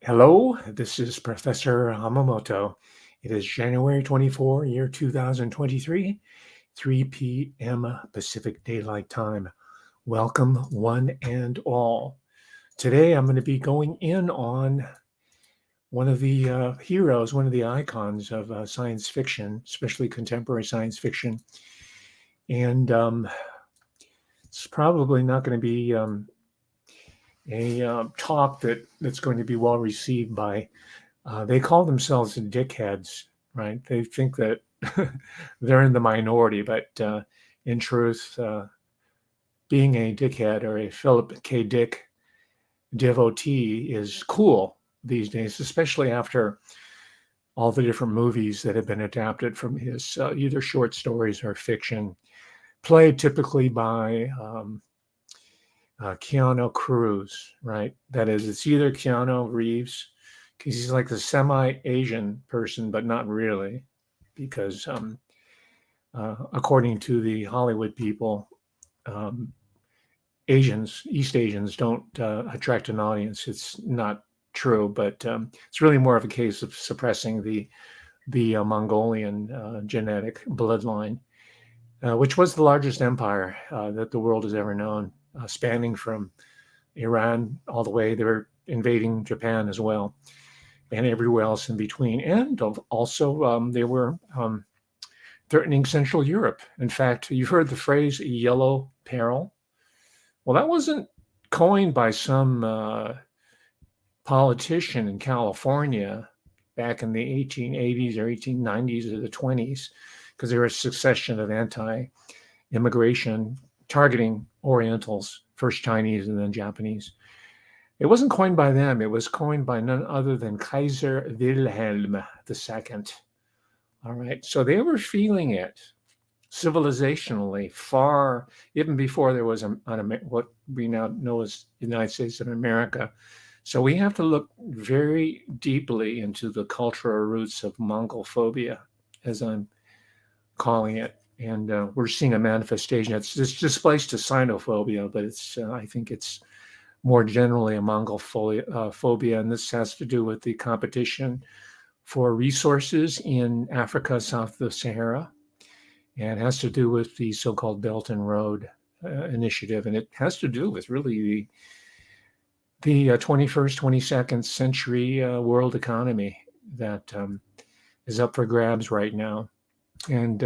Hello, this is Professor Hamamoto. It is January 24, year 2023, 3 p.m. Pacific Daylight Time. Welcome, one and all. Today I'm going to be going in on one of the heroes, one of the icons of science fiction, especially contemporary science fiction. And it's probably not going to be a talk that's going to be well received by they call themselves dickheads, right? They think that they're in the minority, but in truth, being a dickhead or a Philip K. Dick devotee is cool these days, especially after all the different movies that have been adapted from his either short stories or fiction, played typically by Keanu Cruz, right? That is, it's either Keanu Reeves, because he's like the semi-Asian person, but not really, because according to the Hollywood people, East Asians don't attract an audience. It's not true, but it's really more of a case of suppressing the Mongolian genetic bloodline, which was the largest empire that the world has ever known, spanning from Iran all the way. They were invading Japan as well, and everywhere else in between. And also, they were threatening Central Europe. In fact, you've heard the phrase yellow peril. Well, that wasn't coined by some politician in California back in the 1880s or 1890s or the 20s, because there was a succession of anti-immigration targeting Orientals, first Chinese and then Japanese. It wasn't coined by them. It was coined by none other than Kaiser Wilhelm II. All right. So they were feeling it civilizationally far, even before there was what we now know as the United States of America. So we have to look very deeply into the cultural roots of Mongolphobia, as I'm calling it. And we're seeing a manifestation. It's displaced to Sinophobia, but I think it's more generally a Mongolphobia, and this has to do with the competition for resources in Africa south of the Sahara, and has to do with the so-called Belt and Road Initiative, and it has to do with really the 21st, 22nd century world economy that is up for grabs right now, and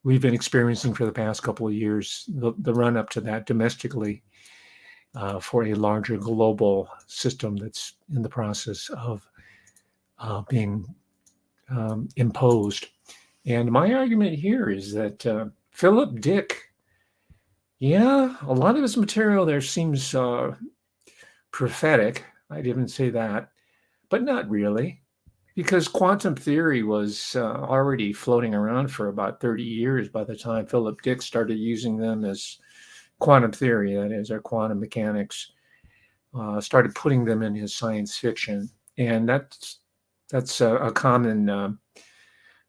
we've been experiencing for the past couple of years the run-up to that domestically. For a larger global system that's in the process of being imposed. And my argument here is that Philip Dick, a lot of his material there seems prophetic. I'd even say that, but not really, because quantum theory was already floating around for about 30 years by the time Philip Dick started using them as quantum theory, that is, or quantum mechanics, started putting them in his science fiction. And that's a common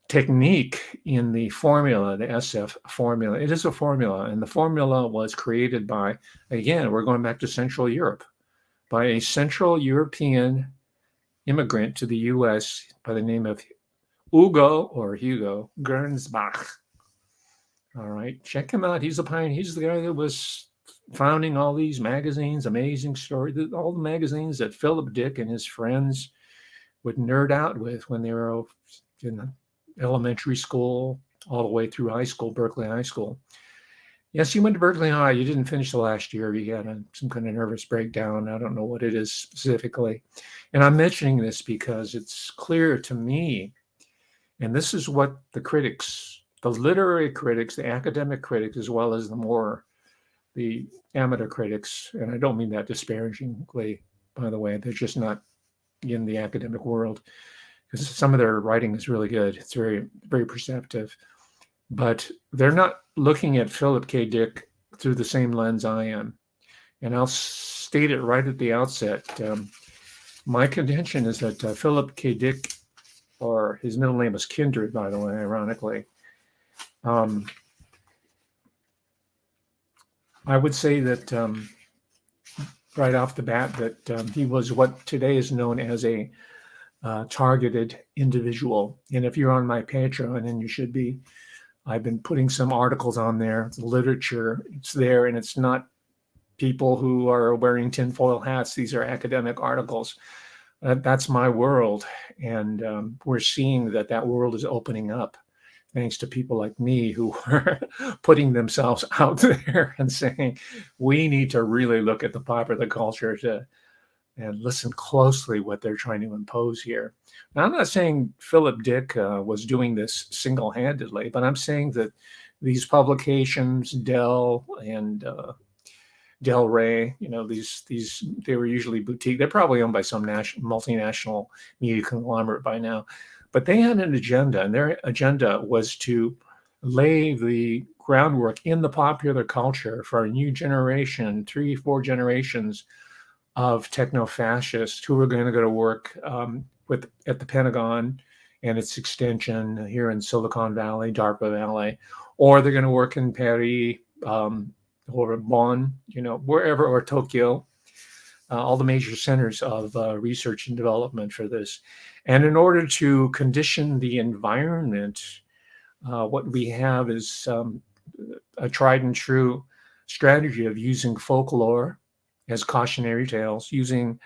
technique in the formula, the SF formula. It is a formula, and the formula was created by, again, we're going back to Central Europe, by a Central European immigrant to the U.S. by the name of Hugo Gernsback. All right, check him out. He's a pioneer. He's the guy that was founding all these magazines, amazing story, all the magazines that Philip Dick and his friends would nerd out with when they were in elementary school, all the way through high school, Berkeley High School. Yes, you went to Berkeley High. You didn't finish the last year. You had some kind of nervous breakdown. I don't know what it is specifically. And I'm mentioning this because it's clear to me, and this is what the critics, the literary critics, the academic critics, as well as the amateur critics, and I don't mean that disparagingly, by the way, they're just not in the academic world, because some of their writing is really good. It's very, very perceptive, but they're not looking at Philip K. Dick through the same lens I am. And I'll state it right at the outset. My contention is that Philip K. Dick, or his middle name was Kindred, by the way, ironically, I would say that right off the bat that he was what today is known as a targeted individual. And if you're on my Patreon, and you should be, I've been putting some articles on there, literature, it's there, and it's not people who are wearing tinfoil hats. These are academic articles. That's my world. And we're seeing that world is opening up thanks to people like me who are putting themselves out there and saying, we need to really look at the popular culture and listen closely what they're trying to impose here. Now, I'm not saying Philip Dick was doing this single-handedly, but I'm saying that these publications, Dell and Del Rey, these they were usually boutique. They're probably owned by some multinational media conglomerate by now, but they had an agenda, and their agenda was to lay the groundwork in the popular culture for a new generation, 3-4 generations of technofascists who were going to go to work at the Pentagon and its extension here in Silicon Valley, DARPA Valley, or they're going to work in Paris, or Bonn, wherever, or Tokyo, all the major centers of research and development for this. And in order to condition the environment, what we have is a tried and true strategy of using folklore as cautionary tales, using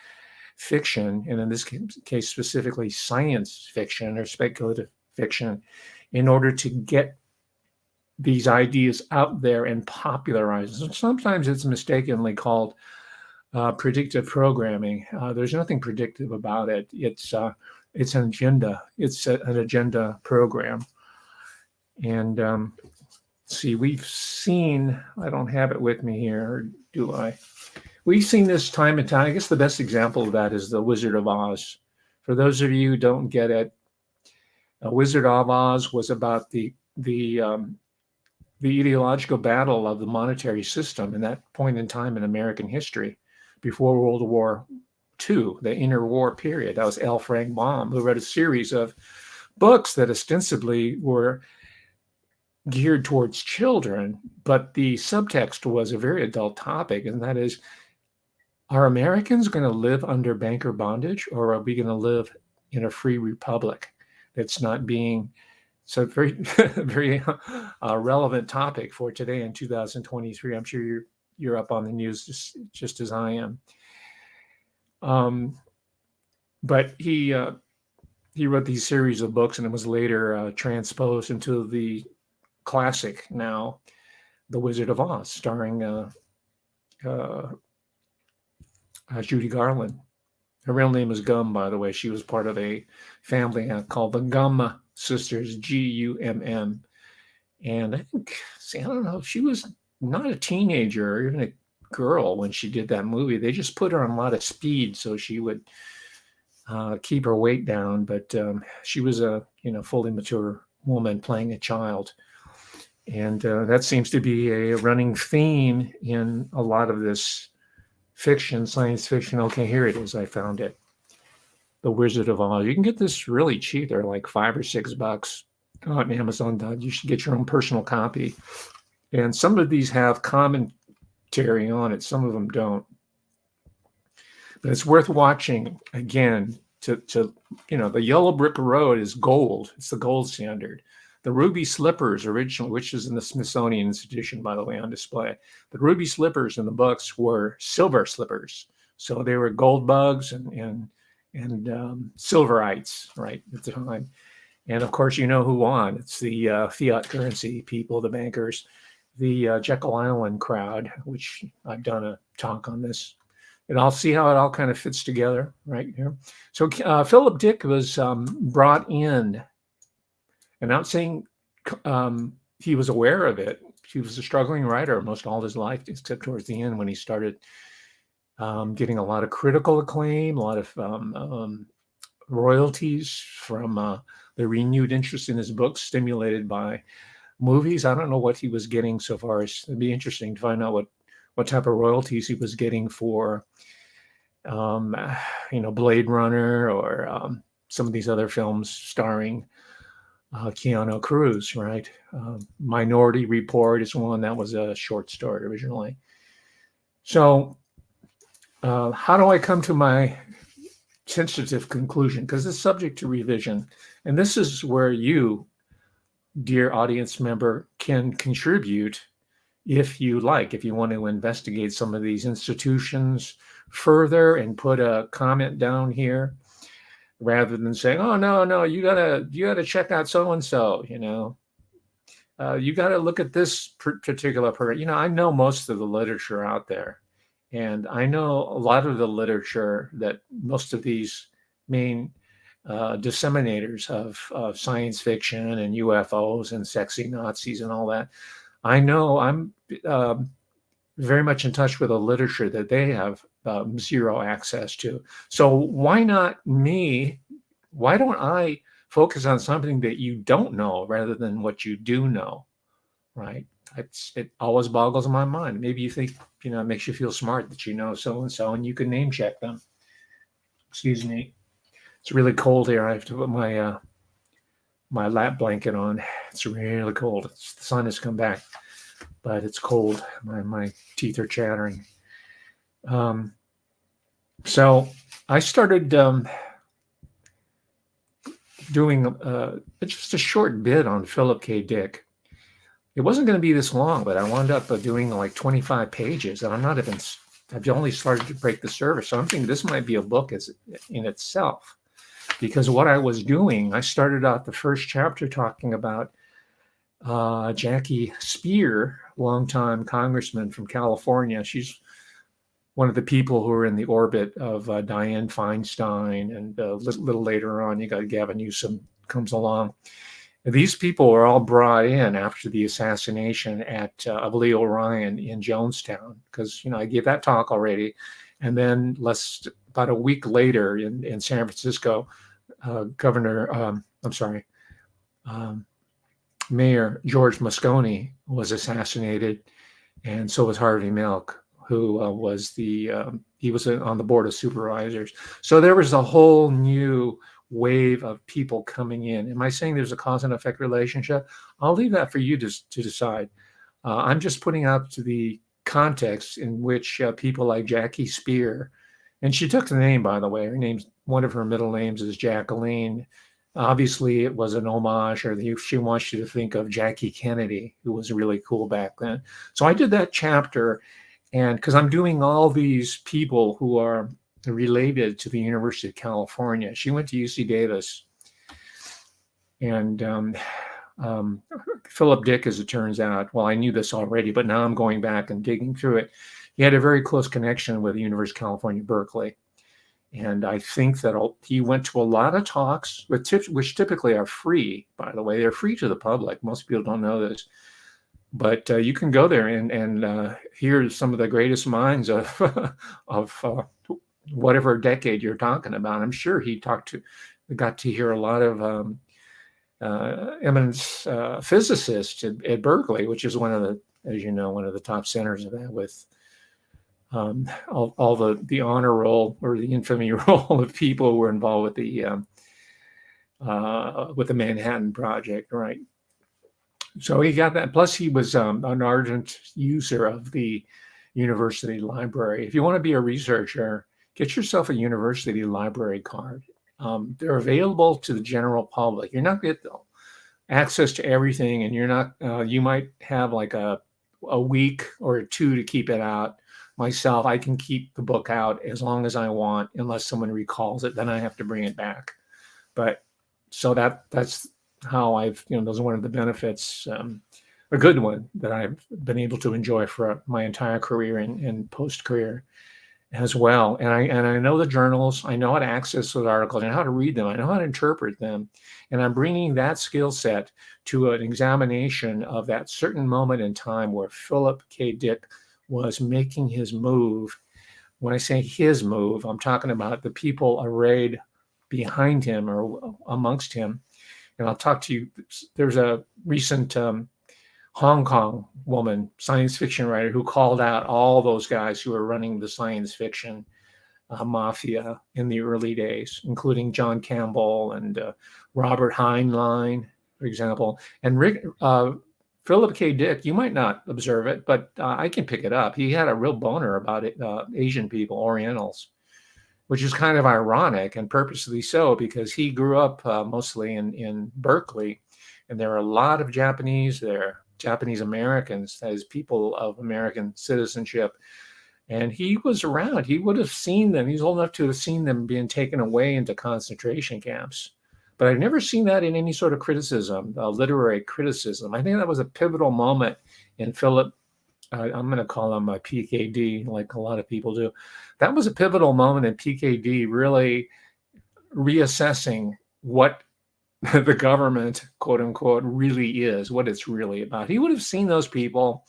fiction, and in this case specifically science fiction or speculative fiction, in order to get these ideas out there and popularize them. Sometimes it's mistakenly called predictive programming. There's nothing predictive about it. It's an agenda. It's an agenda program. And see, we've seen, I don't have it with me here, or do I? We've seen this time and time. I guess the best example of that is The Wizard of Oz. For those of you who don't get it, Wizard of Oz was about the ideological battle of the monetary system in that point in time in American history before World War II, the interwar period. That was L. Frank Baum, who wrote a series of books that ostensibly were geared towards children, but the subtext was a very adult topic, and that is, are Americans going to live under banker bondage, or are we going to live in a free republic that's not being... So very, very relevant topic for today in 2023. I'm sure you're up on the news just as I am. But he wrote these series of books, and it was later transposed into the classic now, The Wizard of Oz, starring Judy Garland. Her real name is Gum, by the way. She was part of a family called the Gum Sisters, Gumm. And I don't know, she was not a teenager or even a girl when she did that movie. They just put her on a lot of speed so she would keep her weight down. But she was a fully mature woman playing a child. And that seems to be a running theme in a lot of this fiction, science fiction. Okay, here it is. I found it. The Wizard of Oz. You can get this really cheap. They're like $5 or $6 on Amazon. You should get your own personal copy. And some of these have commentary on it. Some of them don't. But it's worth watching again. To the yellow brick road is gold. It's the gold standard. The ruby slippers originally, which is in the Smithsonian Institution, by the way, on display. The ruby slippers in the books were silver slippers. So they were gold bugs and silverites, right, at the time. And of course, you know who won. It's the fiat currency people, the bankers, the Jekyll Island crowd, which I've done a talk on this. And I'll see how it all kind of fits together right here. So Philip Dick was brought in. And I'm not saying he was aware of it. He was a struggling writer most all his life, except towards the end when he started getting a lot of critical acclaim, a lot of royalties from the renewed interest in his books, stimulated by movies. I don't know what he was getting so far. It'd be interesting to find out what type of royalties he was getting for, Blade Runner or some of these other films starring Keanu Cruz, right? Minority Report is one that was a short story originally. So how do I come to my sensitive conclusion? Because it's subject to revision. And this is where you, dear audience member, can contribute if you like, if you want to investigate some of these institutions further and put a comment down here rather than saying, oh, no, you gotta check out so-and-so, you got to look at this particular program. I know most of the literature out there, and I know a lot of the literature that most of these main disseminators of science fiction and UFOs and sexy Nazis and all that. I know I'm very much in touch with the literature that they have zero access to. So why not me? Why don't I focus on something that you don't know rather than what you do know, right? It always boggles my mind. Maybe you think, it makes you feel smart that you know so-and-so and you can name check them. Excuse me. It's really cold here. I have to put my my lap blanket on. It's really cold. The sun has come back, but it's cold. My teeth are chattering. So I started doing just a short bit on Philip K. Dick. It wasn't going to be this long, but I wound up doing like 25 pages, and I've only started to break the surface. So I'm thinking this might be a book in itself, because what I was doing, I started out the first chapter talking about Jackie Spear, longtime congressman from California. She's one of the people who are in the orbit of Dianne Feinstein, and a little later on, you got Gavin Newsom comes along. And these people were all brought in after the assassination of Leo Ryan in Jonestown, because I gave that talk already, and then about a week later in San Francisco, Mayor George Moscone was assassinated, and so was Harvey Milk, who he was on the board of supervisors. So there was a whole new wave of people coming in. Am I saying there's a cause and effect relationship? I'll leave that for you to decide. I'm just putting out to the context in which people like Jackie Spear, and she took the name, by the way. One of her middle names is Jacqueline. Obviously, it was an homage, or she wants you to think of Jackie Kennedy, who was really cool back then. So I did that chapter, and because I'm doing all these people who are related to the University of California. She went to UC Davis. And Philip Dick, as it turns out, well, I knew this already, but now I'm going back and digging through it. He had a very close connection with the University of California, Berkeley. And I think that he went to a lot of talks, which typically are free, by the way. They're free to the public. Most people don't know this. But you can go there and hear some of the greatest minds of whatever decade you're talking about. I'm sure he got to hear a lot of eminent physicists at Berkeley, which is one of the top centers of that, with all the honor roll or the infamy roll of people who were involved with the Manhattan Project, right? So he got that. Plus, he was an ardent user of the university library. If you want to be a researcher, get yourself a university library card. They're available to the general public. You're not going to get access to everything, and you're not. You might have like a week or two to keep it out. Myself, I can keep the book out as long as I want, unless someone recalls it. Then I have to bring it back. But so that's how those are one of the benefits, a good one that I've been able to enjoy for my entire career and post-career as well. And I know the journals, I know how to access those articles, I know how to read them, I know how to interpret them. And I'm bringing that skill set to an examination of that certain moment in time where Philip K. Dick was making his move. When I say his move, I'm talking about the people arrayed behind him or amongst him. And I'll talk to you. There's a recent Hong Kong woman, science fiction writer, who called out all those guys who were running the science fiction mafia in the early days, including John Campbell and Robert Heinlein, for example. And Philip K. Dick, you might not observe it, but I can pick it up. He had a real boner about it, Asian people, Orientals, which is kind of ironic and purposely so because he grew up mostly in Berkeley, and there are a lot of Japanese there, Japanese Americans, that is people of American citizenship. And he was around. He would have seen them. He's old enough to have seen them being taken away into concentration camps. But I've never seen that in any sort of criticism, literary criticism. I think that was a pivotal moment in Philip. I'm going to call him a PKD, like a lot of people do. That was a pivotal moment in PKD really reassessing what the government, quote unquote, really is, what it's really about. He would have seen those people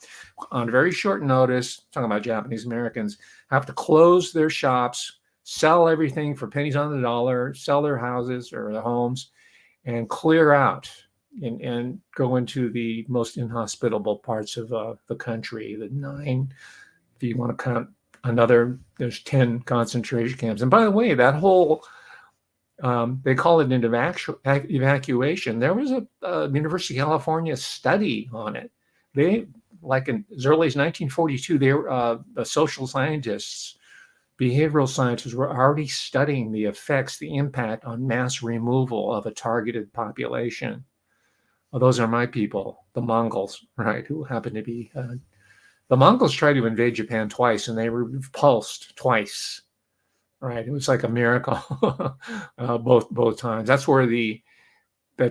on very short notice, talking about Japanese Americans, have to close their shops, sell everything for pennies on the dollar, sell their houses or their homes, and clear out and go into the most inhospitable parts of the country, the 9, if you want to count another, there's 10 concentration camps. And by the way, that whole they call it an evacuation. There was a University of California study on it. They, like in as early as 1942, they were the social scientists, behavioral scientists were already studying the effects, the impact on mass removal of a targeted population. Well, those are my people, the Mongols, right? Who happen to be the Mongols tried to invade Japan twice, and they were repulsed twice. Right, it was like a miracle, both times. That's where the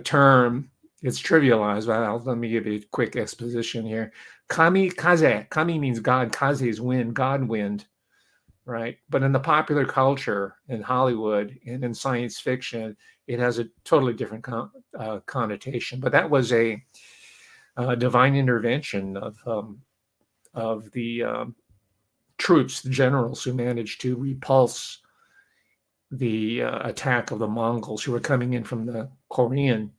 term it's trivialized. Well, let me give you a quick exposition here. Kamikaze. Kami means God. Kaze is wind. God wind. Right, but in the popular culture, in Hollywood, and in science fiction, it has a totally different connotation. But that was a divine intervention of the troops, the generals who managed to repulse the attack of the Mongols who were coming in from the Korean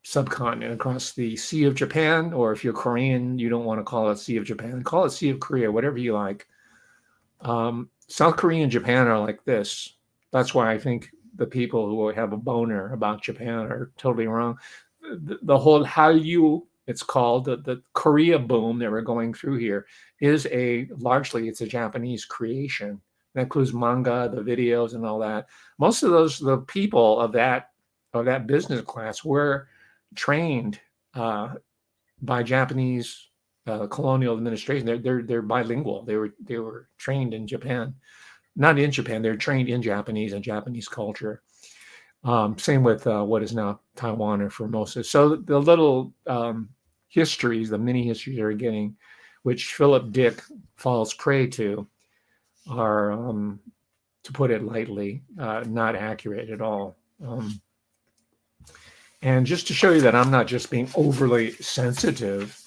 subcontinent across the Sea of Japan, or if you're Korean, you don't want to call it Sea of Japan, call it Sea of Korea, whatever you like. South Korea and Japan are like this. That's why I think the people who have a boner about Japan are totally wrong. The whole it's called the Korea boom that we're going through here is largely it's a Japanese creation. That includes manga, the videos, and all that. Most of the people of that business class were trained by Japanese colonial administration. They're bilingual. They were trained in Japan, not in Japan. They're trained in Japanese and Japanese culture. Same with what is now Taiwan or Formosa. So the little histories, the mini histories they're getting, which Philip Dick falls prey to, are, to put it lightly, not accurate at all. And just to show you that I'm not just being overly sensitive,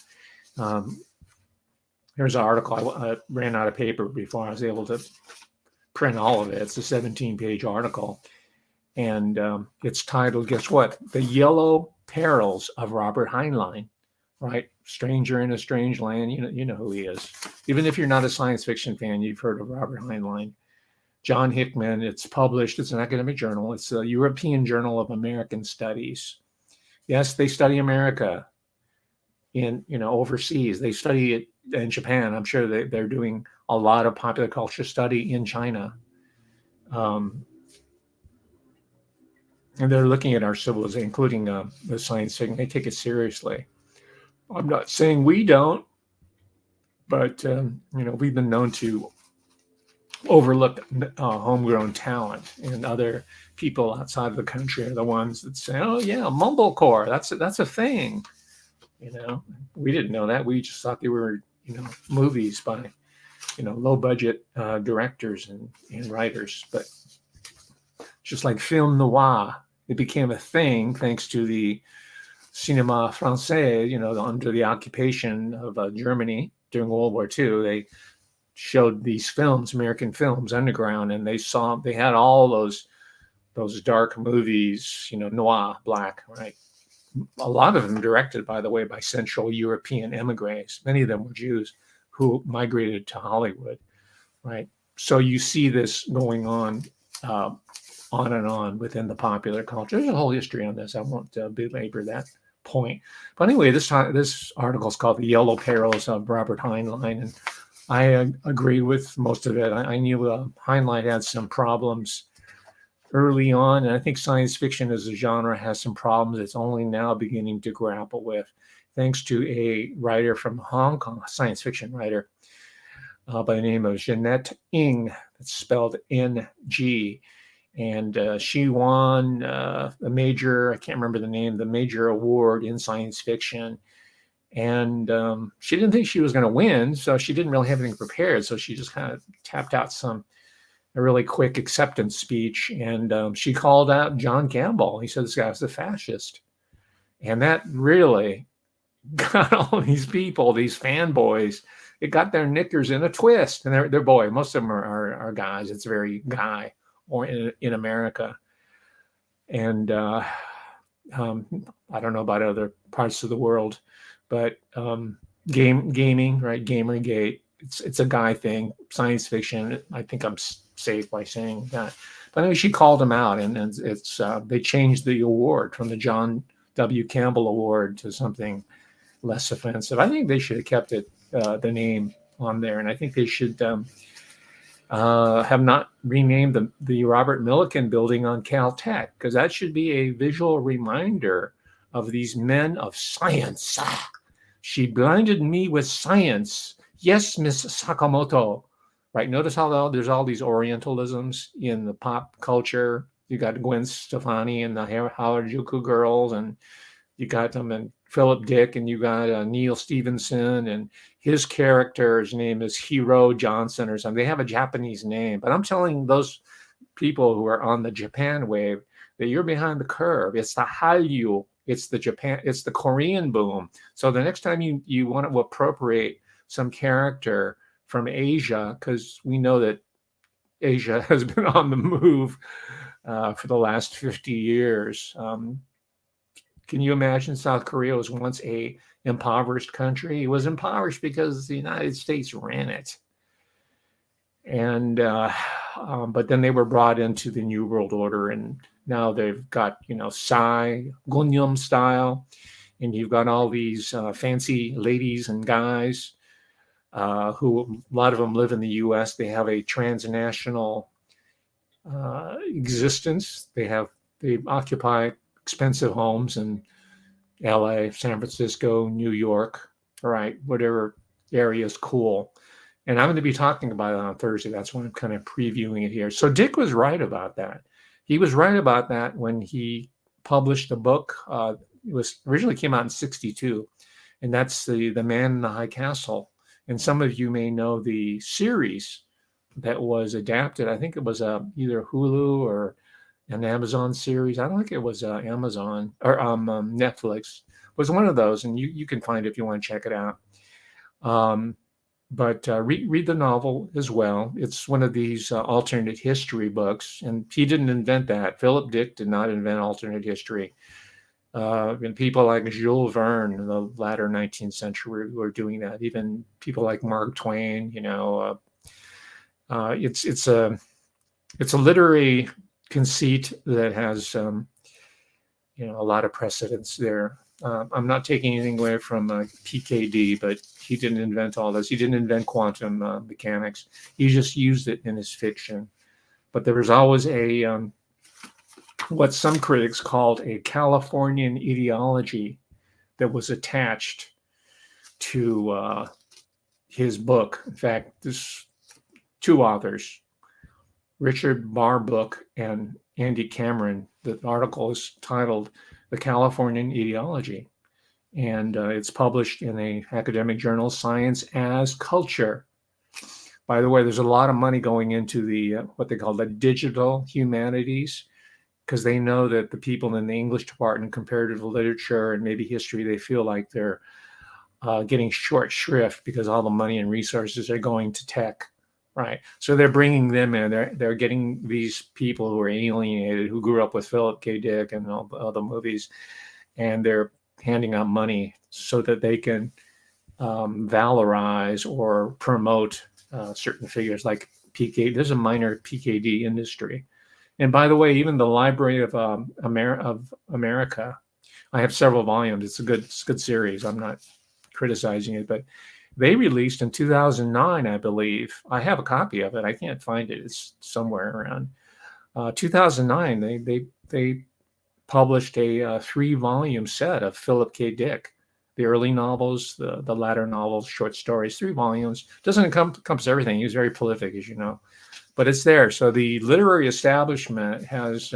here's an article. I ran out of paper before I was able to print all of it. It's a 17-page article. And it's titled, guess what? The Yellow Perils of Robert Heinlein, right? Stranger in a Strange Land. You know who he is. Even if you're not a science fiction fan, you've heard of Robert Heinlein. John Hickman. It's published. It's an academic journal. It's a European Journal of American Studies. Yes, they study America in, overseas. They study it in Japan. I'm sure they're doing a lot of popular culture study in China. And they're looking at our civilization, including the science fiction. They take it seriously. I'm not saying we don't, but we've been known to overlook homegrown talent, and other people outside of the country are the ones that say, "Oh yeah, mumblecore. That's a thing." We didn't know that. We just thought they were movies by low budget directors and writers, but just like film noir. It became a thing thanks to the cinéma français, under the occupation of Germany during World War II. They showed these films, American films, underground, and they had all those dark movies, noir, black, right? A lot of them directed, by the way, by Central European emigres. Many of them were Jews who migrated to Hollywood, right? So you see this going on and on within the popular culture. There's a whole history on this. I won't belabor that point. But anyway, this article is called "The Yellow Perils of Robert Heinlein," and I agree with most of it. I knew Heinlein had some problems early on, and I think science fiction as a genre has some problems it's only now beginning to grapple with, thanks to a writer from Hong Kong, a science fiction writer by the name of Jeanette Ng. It's spelled N-G. And she won a major, I can't remember the name, the major award in science fiction. And she didn't think she was going to win, so she didn't really have anything prepared. So she just kind of tapped out a really quick acceptance speech. And she called out John Campbell. He said, this guy's a fascist. And that really got all these people, these fanboys, it got their knickers in a twist. And they're boy, most of them are guys. It's very guy or in America. And I don't know about other parts of the world, but gaming, right? Gamergate, it's a guy thing. Science fiction, I think I'm safe by saying that. But anyway, she called him out, and it's they changed the award from the John W. Campbell Award to something less offensive. I think they should have kept it the name on there, and I think they should have not renamed the Robert Millikan building on Caltech, because that should be a visual reminder of these men of science. She blinded me with science. Yes, Miss Sakamoto. Right. Notice how there's all these Orientalisms in the pop culture. You got Gwen Stefani and the Harajuku girls, and you got them and Philip Dick, and you got Neil Stevenson, and his character's name is Hiro Johnson or something. They have a Japanese name, but I'm telling those people who are on the Japan wave that you're behind the curve. It's the Hallyu, it's the Korean boom. So the next time you want to appropriate some character from Asia, because we know that Asia has been on the move for the last 50 years. Can you imagine South Korea was once a impoverished country? It was impoverished because the United States ran it. And but then they were brought into the New World Order, and now they've got, Psy, Gunyum style, and you've got all these fancy ladies and guys who, a lot of them live in the U.S. They have a transnational existence. They occupy expensive homes in LA, San Francisco, New York, right? Whatever area is cool. And I'm going to be talking about it on Thursday. That's why I'm kind of previewing it here. So Dick was right about that. He was right about that when he published the book. It was originally came out in 1962, and that's the Man in the High Castle. And some of you may know the series that was adapted. I think it was either Hulu or an Amazon series. I don't think it was Amazon or Netflix. It was one of those, and you can find it if you want to check it out. But read the novel as well. It's one of these alternate history books, and he didn't invent that. Philip Dick did not invent alternate history. And people like Jules Verne in the latter 19th century were doing that. Even people like Mark Twain. It's a literary conceit that has a lot of precedence there. I'm not taking anything away from PKD, but he didn't invent all this. He didn't invent quantum mechanics. He just used it in his fiction. But there was always what some critics called a Californian ideology that was attached to his book. In fact, there's two authors, Richard Barbook and Andy Cameron. The article is titled "The Californian Ideology," and it's published in an academic journal, Science as Culture. By the way, there's a lot of money going into the what they call the digital humanities, because they know that the people in the English department, comparative literature and maybe history, they feel like they're getting short shrift because all the money and resources are going to tech. Right. So they're bringing them in. They're getting these people who are alienated, who grew up with Philip K. Dick and all the other movies, and they're handing out money so that they can valorize or promote certain figures like PK. There's a minor PKD industry. And by the way, even the Library of America, I have several volumes. It's a good series. I'm not criticizing it, but they released in 2009, I believe. I have a copy of it. I can't find it. It's somewhere around 2009. They published a 3-volume set of Philip K. Dick, the early novels, the latter novels, short stories, 3 volumes. Doesn't encompass everything. He was very prolific, as you know, but it's there. So the literary establishment has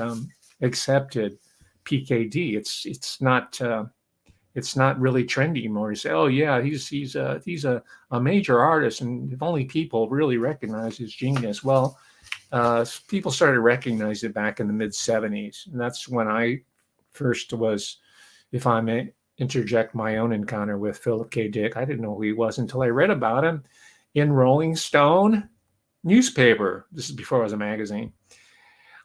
accepted PKD. It's not really trendy anymore. You say, oh yeah, he's a major artist, and if only people really recognize his genius. Well, people started recognizing it back in the mid '70s, and that's when I first was, if I may interject my own encounter with Philip K. Dick. I didn't know who he was until I read about him in Rolling Stone newspaper. This is before it was a magazine.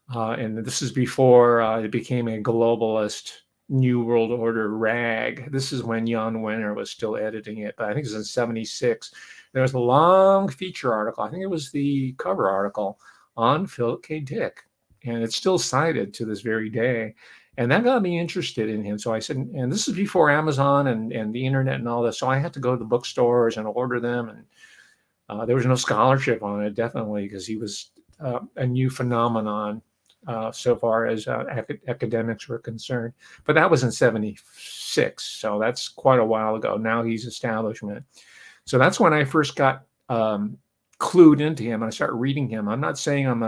And this is before it became a globalist New World Order rag. This is when Jan Wenner was still editing it, but I think it was in '76. There was a long feature article. I think it was the cover article on Philip K. Dick, and it's still cited to this very day. And that got me interested in him. So I said, and this is before Amazon and the internet and all this. So I had to go to the bookstores and order them. And there was no scholarship on it, definitely, because he was a new phenomenon so far as academics were concerned. But that was in '76. So that's quite a while ago. Now he's establishment. So that's when I first got clued into him. I started reading him. I'm not saying I'm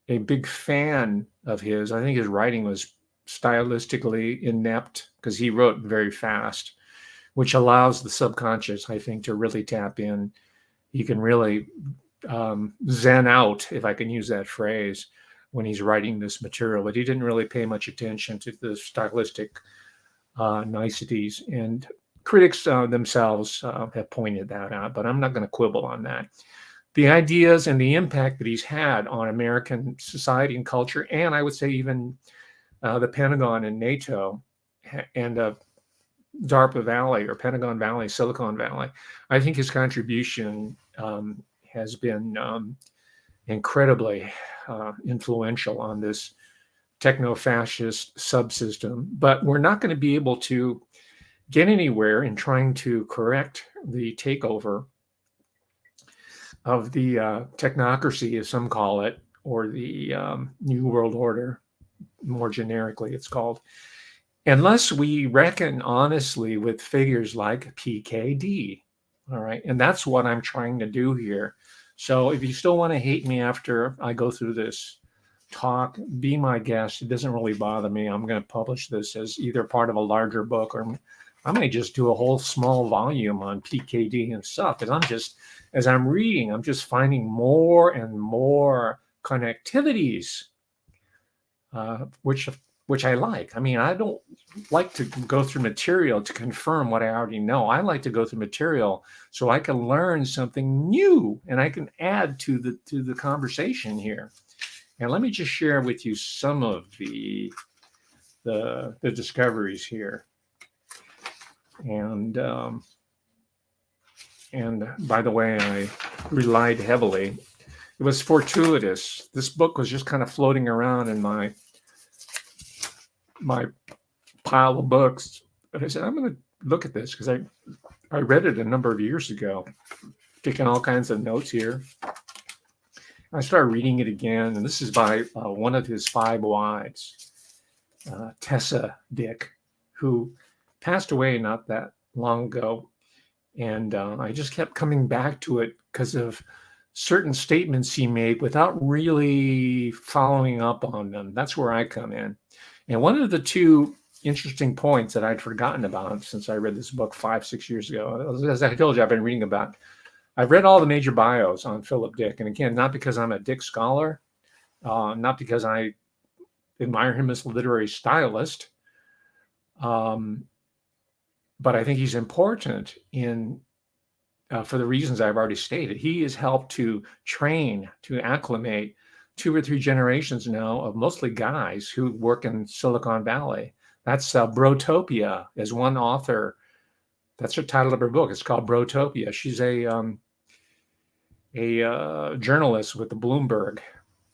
a big fan of his. I think his writing was stylistically inept because he wrote very fast, which allows the subconscious, I think, to really tap in. He can really zen out, if I can use that phrase, when he's writing this material. But he didn't really pay much attention to the stylistic niceties. And critics themselves have pointed that out, but I'm not going to quibble on that. The ideas and the impact that he's had on American society and culture, and I would say even the Pentagon and NATO and DARPA Valley or Pentagon Valley, Silicon Valley, I think his contribution has been incredibly influential on this techno-fascist subsystem. But we're not going to be able to get anywhere in trying to correct the takeover of the technocracy, as some call it, or the New World Order, more generically it's called, unless we reckon honestly with figures like PKD. All right. And that's what I'm trying to do here. So if you still want to hate me after I go through this talk, be my guest. It doesn't really bother me. I'm going to publish this as either part of a larger book, or I may just do a whole small volume on PKD himself. Because as I'm reading, I'm just finding more and more connectivities, which I like. I mean, I don't like to go through material to confirm what I already know. I like to go through material so I can learn something new and I can add to the conversation here. And let me just share with you some of the discoveries here. And by the way, I relied heavily. It was fortuitous. This book was just kind of floating around in my pile of books. But I said, I'm going to look at this because I read it a number of years ago, taking all kinds of notes here. I started reading it again, and this is by one of his 5 wives, Tessa Dick, who passed away not that long ago. And I just kept coming back to it because of certain statements he made without really following up on them. That's where I come in. And one of the 2 interesting points that I'd forgotten about since I read this book 5-6 years ago, as I told you, I've read all the major bios on Philip Dick. And again, not because I'm a Dick scholar, not because I admire him as a literary stylist, but I think he's important for the reasons I've already stated. He has helped to train, to acclimate 2 or 3 generations now of mostly guys who work in Silicon Valley. That's Brotopia, as one author. That's the title of her book. It's called Brotopia. She's a journalist with the Bloomberg,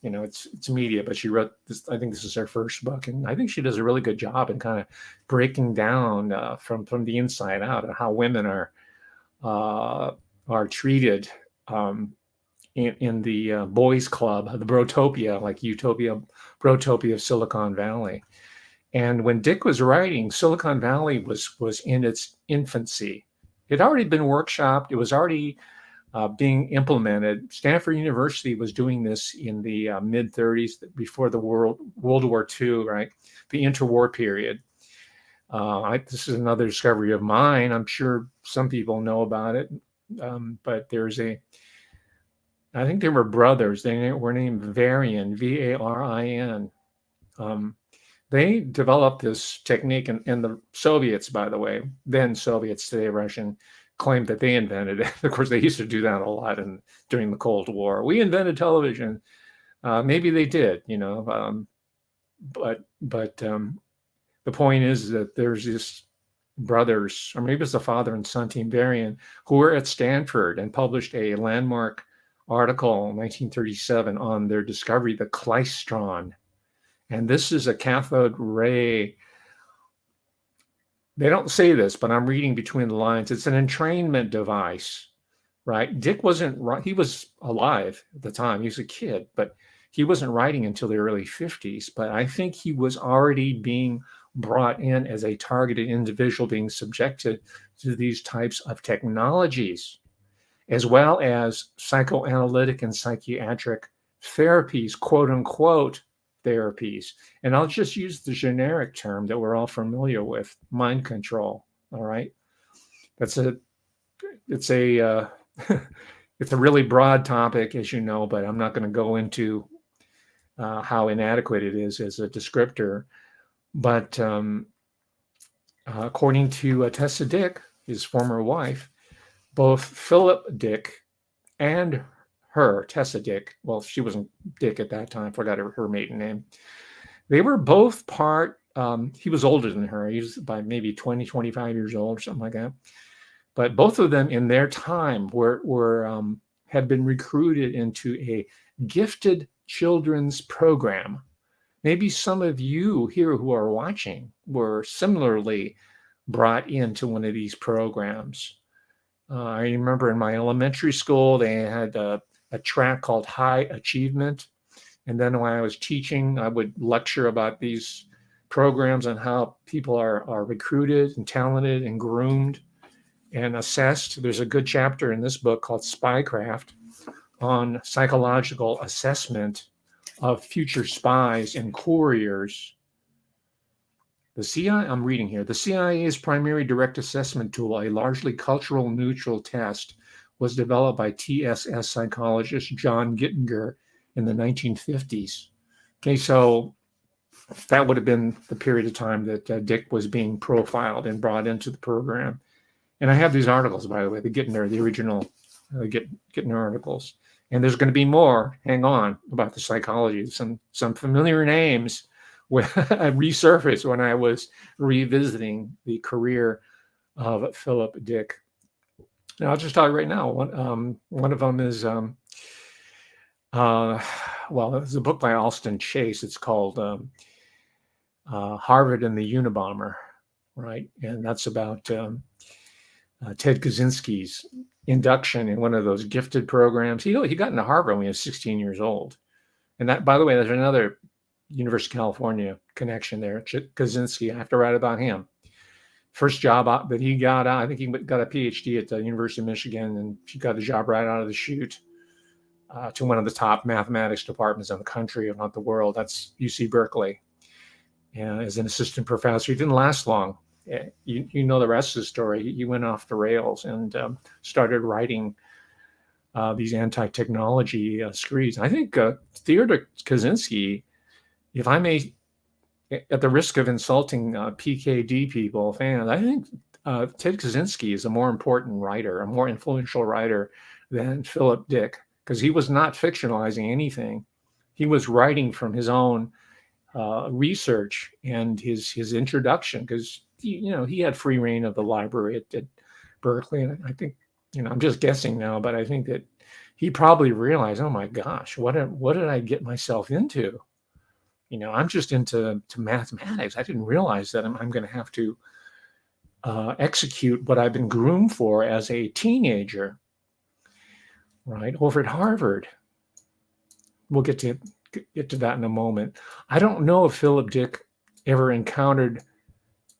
it's media, but she wrote this. I think this is her first book, and I think she does a really good job in kind of breaking down from the inside out how women are treated in the boys' club, the Brotopia, like Utopia, Brotopia of Silicon Valley. And when Dick was writing, Silicon Valley was in its infancy. It had already been workshopped. It was already being implemented. Stanford University was doing this in the mid 30s, before the World War II, right? The interwar period. This is another discovery of mine. I'm sure some people know about it, but I think they were brothers. They were named Varian, Varin. They developed this technique, and the Soviets, by the way, then Soviets, today Russian, claimed that they invented it. Of course, they used to do that a lot during the Cold War. We invented television. Maybe they did, but the point is that there's these brothers, or maybe it's the father and son team Varian, who were at Stanford and published a landmark article in 1937 on their discovery, the klystron. And this is a cathode ray. They don't say this, but I'm reading between the lines. It's an entrainment device, right? Dick wasn't, he was alive at the time. He was a kid, but he wasn't writing until the early 50s. But I think he was already being brought in as a targeted individual being subjected to these types of technologies, as well as psychoanalytic and psychiatric therapies, quote unquote, therapies. And I'll just use the generic term that we're all familiar with, mind control. All right. It's a it's a really broad topic, as you know, but I'm not going to go into how inadequate it is as a descriptor. But according to Tessa Dick, his former wife, both Philip Dick and her, Tessa Dick, well, she wasn't Dick at that time, forgot her maiden name. They were both part, he was older than her. He was by maybe 20, 25 years old, or something like that. But both of them in their time had been recruited into a gifted children's program. Maybe some of you here who are watching were similarly brought into one of these programs. I remember in my elementary school, they had a track called High Achievement. And then when I was teaching, I would lecture about these programs and how people are recruited and talented and groomed and assessed. There's a good chapter in this book called Spycraft on psychological assessment of future spies and couriers. The CIA, I'm reading here, the CIA's primary direct assessment tool, a largely cultural neutral test, was developed by TSS psychologist John Gittinger in the 1950s. Okay, so that would have been the period of time that Dick was being profiled and brought into the program. And I have these articles, by the way, the Gittinger, the original Gittinger articles. And there's going to be more, hang on, about the psychology. Some familiar names resurfaced when I was revisiting the career of Philip Dick. Now, I'll just tell you right now, one of them is, it's a book by Alston Chase. It's called Harvard and the Unabomber, right? And that's about Ted Kaczynski's induction in one of those gifted programs. He got into Harvard when he was 16 years old. And that, by the way, there's another University of California connection there. Kaczynski, I have to write about him. First job that he got out, I think he got a PhD at the University of Michigan, and he got a job right out of the chute to one of the top mathematics departments in the country, if not the world. That's UC Berkeley. And as an assistant professor, he didn't last long. You know the rest of the story. He went off the rails and started writing these anti-technology screeds. I think Theodore Kaczynski, if I may, at the risk of insulting PKD people, fans, I think Ted Kaczynski is a more important writer, a more influential writer than Philip Dick, because he was not fictionalizing anything. He was writing from his own research and his introduction, because he had free reign of the library at Berkeley, and I think I'm just guessing now, but I think that he probably realized, oh my gosh, what did I get myself into? I'm just into mathematics. I didn't realize that I'm going to have to execute what I've been groomed for as a teenager, right, over at Harvard. We'll get to that in a moment. I don't know if Philip Dick ever encountered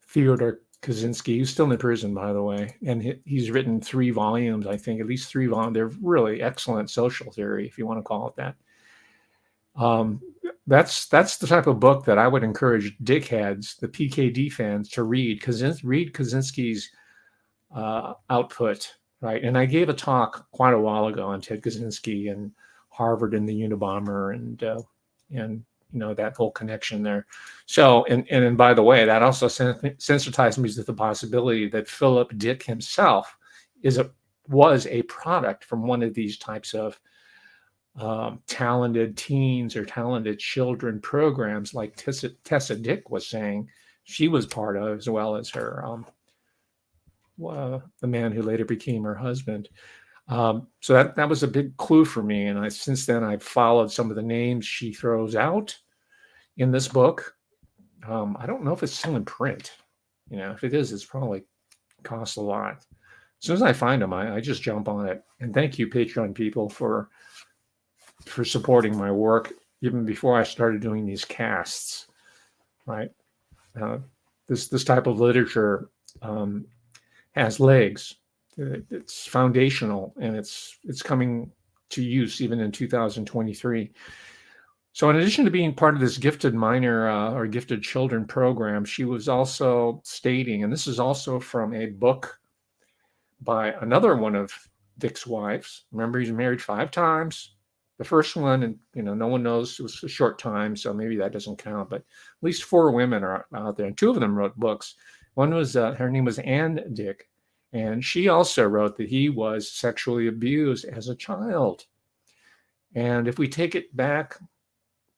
Theodore Kaczynski. He's still in prison, by the way, and he's written 3 volumes, I think, at least 3 volumes. They're really excellent social theory, if you want to call it that. That's the type of book that I would encourage dickheads, the PKD fans, to read. Read Kaczynski's output, right? And I gave a talk quite a while ago on Ted Kaczynski and Harvard and the Unabomber and that whole connection there. So, and by the way, that also sensitized me to the possibility that Philip Dick himself was a product from one of these types of talented teens or talented children programs, like Tessa Dick was saying she was part of, as well as her the man who later became her husband. So that was a big clue for me, and since then I've followed some of the names she throws out in this book. I don't know if it's still in print. If it is, it's probably costs a lot. As soon as I find them, I just jump on it. And thank you, Patreon people, for supporting my work even before I started doing these casts. Right, this type of literature has legs. It's foundational, and it's coming to use even in 2023. So in addition to being part of this gifted minor or gifted children program, she was also stating, and this is also from a book by another one of Dick's wives. Remember, he's married 5 times. The first one, and no one knows, it was a short time, so maybe that doesn't count, but at least 4 women are out there, and 2 of them wrote books. One was, her name was Anne Dick, and she also wrote that he was sexually abused as a child. And if we take it back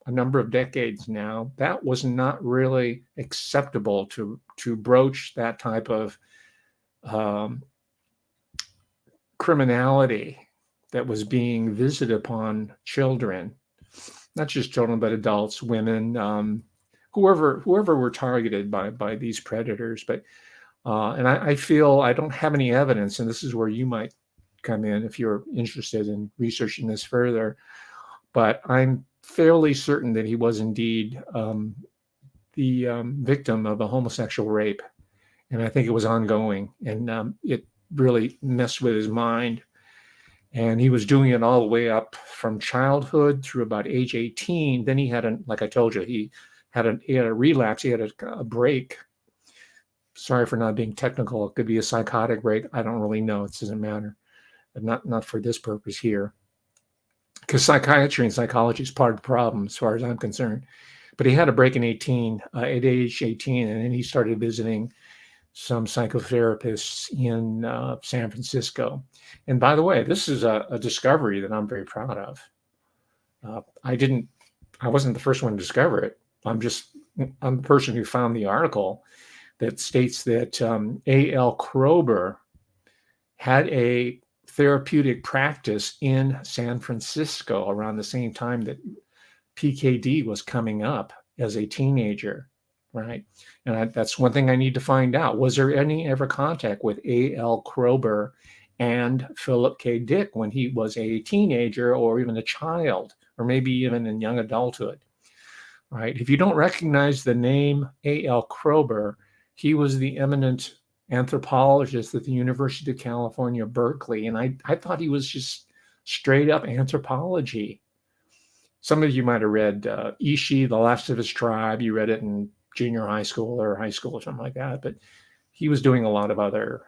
a number of decades now, that was not really acceptable to broach that type of criminality that was being visited upon children, not just children, but adults, women, whoever were targeted by these predators. But and I feel I don't have any evidence, and this is where you might come in if you're interested in researching this further, but I'm fairly certain that he was indeed the victim of a homosexual rape. And I think it was ongoing, and it really messed with his mind. And he was doing it all the way up from childhood through about age 18. Then he had like I told you, he had a relapse. He had a break. Sorry for not being technical. It could be a psychotic break. I don't really know. It doesn't matter. But not for this purpose here. Because psychiatry and psychology is part of the problem as far as I'm concerned. But he had a break at age 18, and then he started visiting some psychotherapists in San Francisco. And by the way, this is a discovery that I'm very proud of. I wasn't the first one to discover it. I'm the person who found the article that states that A.L. Kroeber had a therapeutic practice in San Francisco around the same time that PKD was coming up as a teenager, right? And that's one thing I need to find out. Was there any ever contact with A.L. Kroeber and Philip K. Dick when he was a teenager or even a child, or maybe even in young adulthood, right? If you don't recognize the name A.L. Kroeber, he was the eminent anthropologist at the University of California, Berkeley. And I thought he was just straight up anthropology. Some of you might have read Ishi, The Last of His Tribe. You read it in junior high school or high school or something like that. But he was doing a lot of other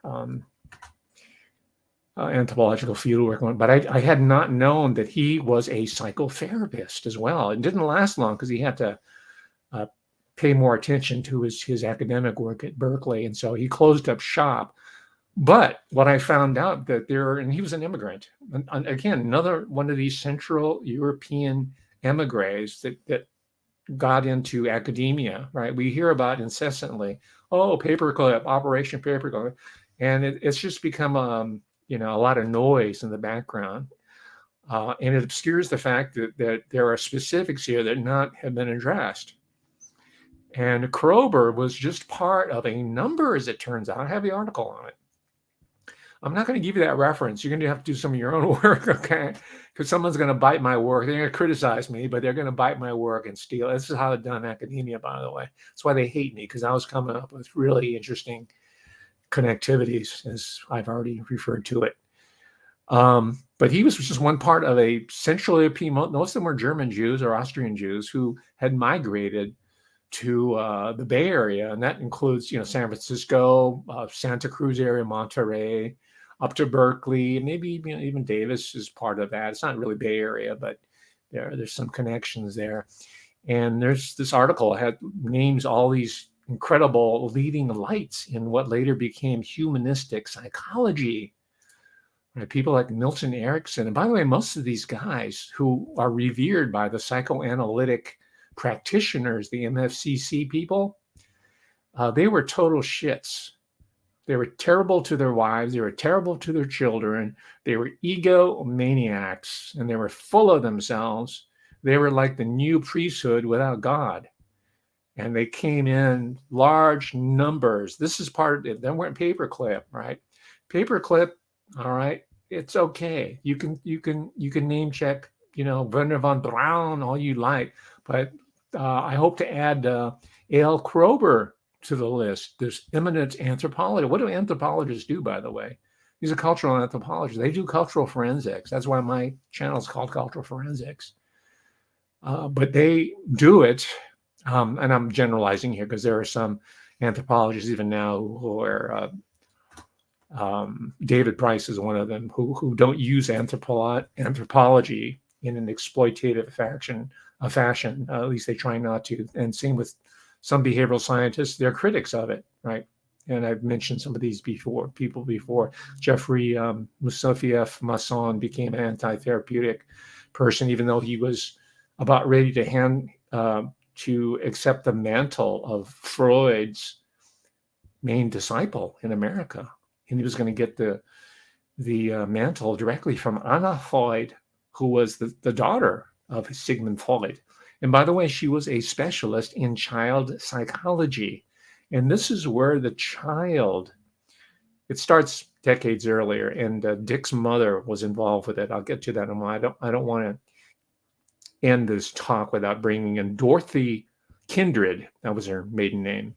anthropological field work. But I had not known that he was a psychotherapist as well. It didn't last long because he had to pay more attention to his academic work at Berkeley. And so he closed up shop. But what I found out and he was an immigrant. And again, another one of these Central European emigres that got into academia, right? We hear about incessantly, Paperclip, Operation Paperclip. And it's just become a lot of noise in the background. And it obscures the fact that there are specifics here that not have been addressed. And Kroeber was just part of a number, as it turns out. I have the article on it. I'm not going to give you that reference. You're going to have to do some of your own work, okay? Because someone's going to bite my work. They're going to criticize me, but they're going to bite my work and steal. This is how it's done in academia, by the way. That's why they hate me, because I was coming up with really interesting connectivities, as I've already referred to it. But he was just one part of a Central European, most of them were German Jews or Austrian Jews who had migrated to the Bay Area, and that includes, San Francisco, Santa Cruz area, Monterey, up to Berkeley, maybe even Davis is part of that. It's not really Bay Area, but there's some connections there. And there's this article had names all these incredible leading lights in what later became humanistic psychology. Right? People like Milton Erickson, and by the way, most of these guys who are revered by the psychoanalytic practitioners, the MFCC people, they were total shits. They were terrible to their wives. They were terrible to their children. They were egomaniacs, and they were full of themselves. They were like the new priesthood without God. And they came in large numbers. This is part of it. They weren't paperclip, right? Paperclip, all right, it's okay. You can name check, Werner von Braun all you like, but I hope to add A.L. Kroeber to the list. There's eminent anthropology. What do anthropologists do, by the way? He's a cultural anthropologist. They do cultural forensics. That's why my channel is called Cultural Forensics. But they do it, and I'm generalizing here because there are some anthropologists even now who are, David Price is one of them, who don't use anthropology in an exploitative fashion. At least they try not to. And same with some behavioral scientists, they're critics of it, right? And I've mentioned some of these people before. Jeffrey Musafiev Masson became an anti-therapeutic person, even though he was about ready to accept the mantle of Freud's main disciple in America. And he was going to get the mantle directly from Anna Freud, who was the daughter of Sigmund Freud. And by the way, she was a specialist in child psychology. And this is where the child, it starts decades earlier, and Dick's mother was involved with it. I'll get to that in a while. I don't want to end this talk without bringing in Dorothy Kindred. That was her maiden name.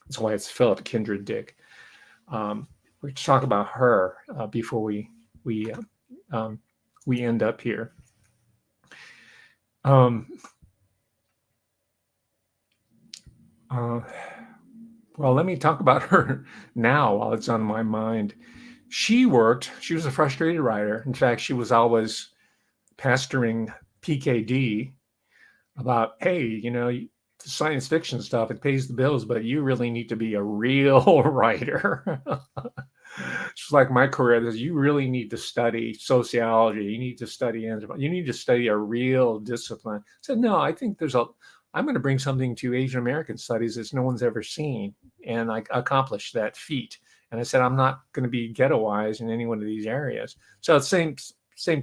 That's why it's Philip Kindred Dick. We'll talk about her before we end up here. Well, let me talk about her now while it's on my mind. She was a frustrated writer. In fact, she was always pastoring PKD about, hey, science fiction stuff, it pays the bills, but you really need to be a real writer. Just like my career, you really need to study sociology. You need to study anthropology. You need to study a real discipline. I said, no, I think I'm going to bring something to Asian American studies that no one's ever seen. And I accomplished that feat. And I said, I'm not going to be ghettoized in any one of these areas. So same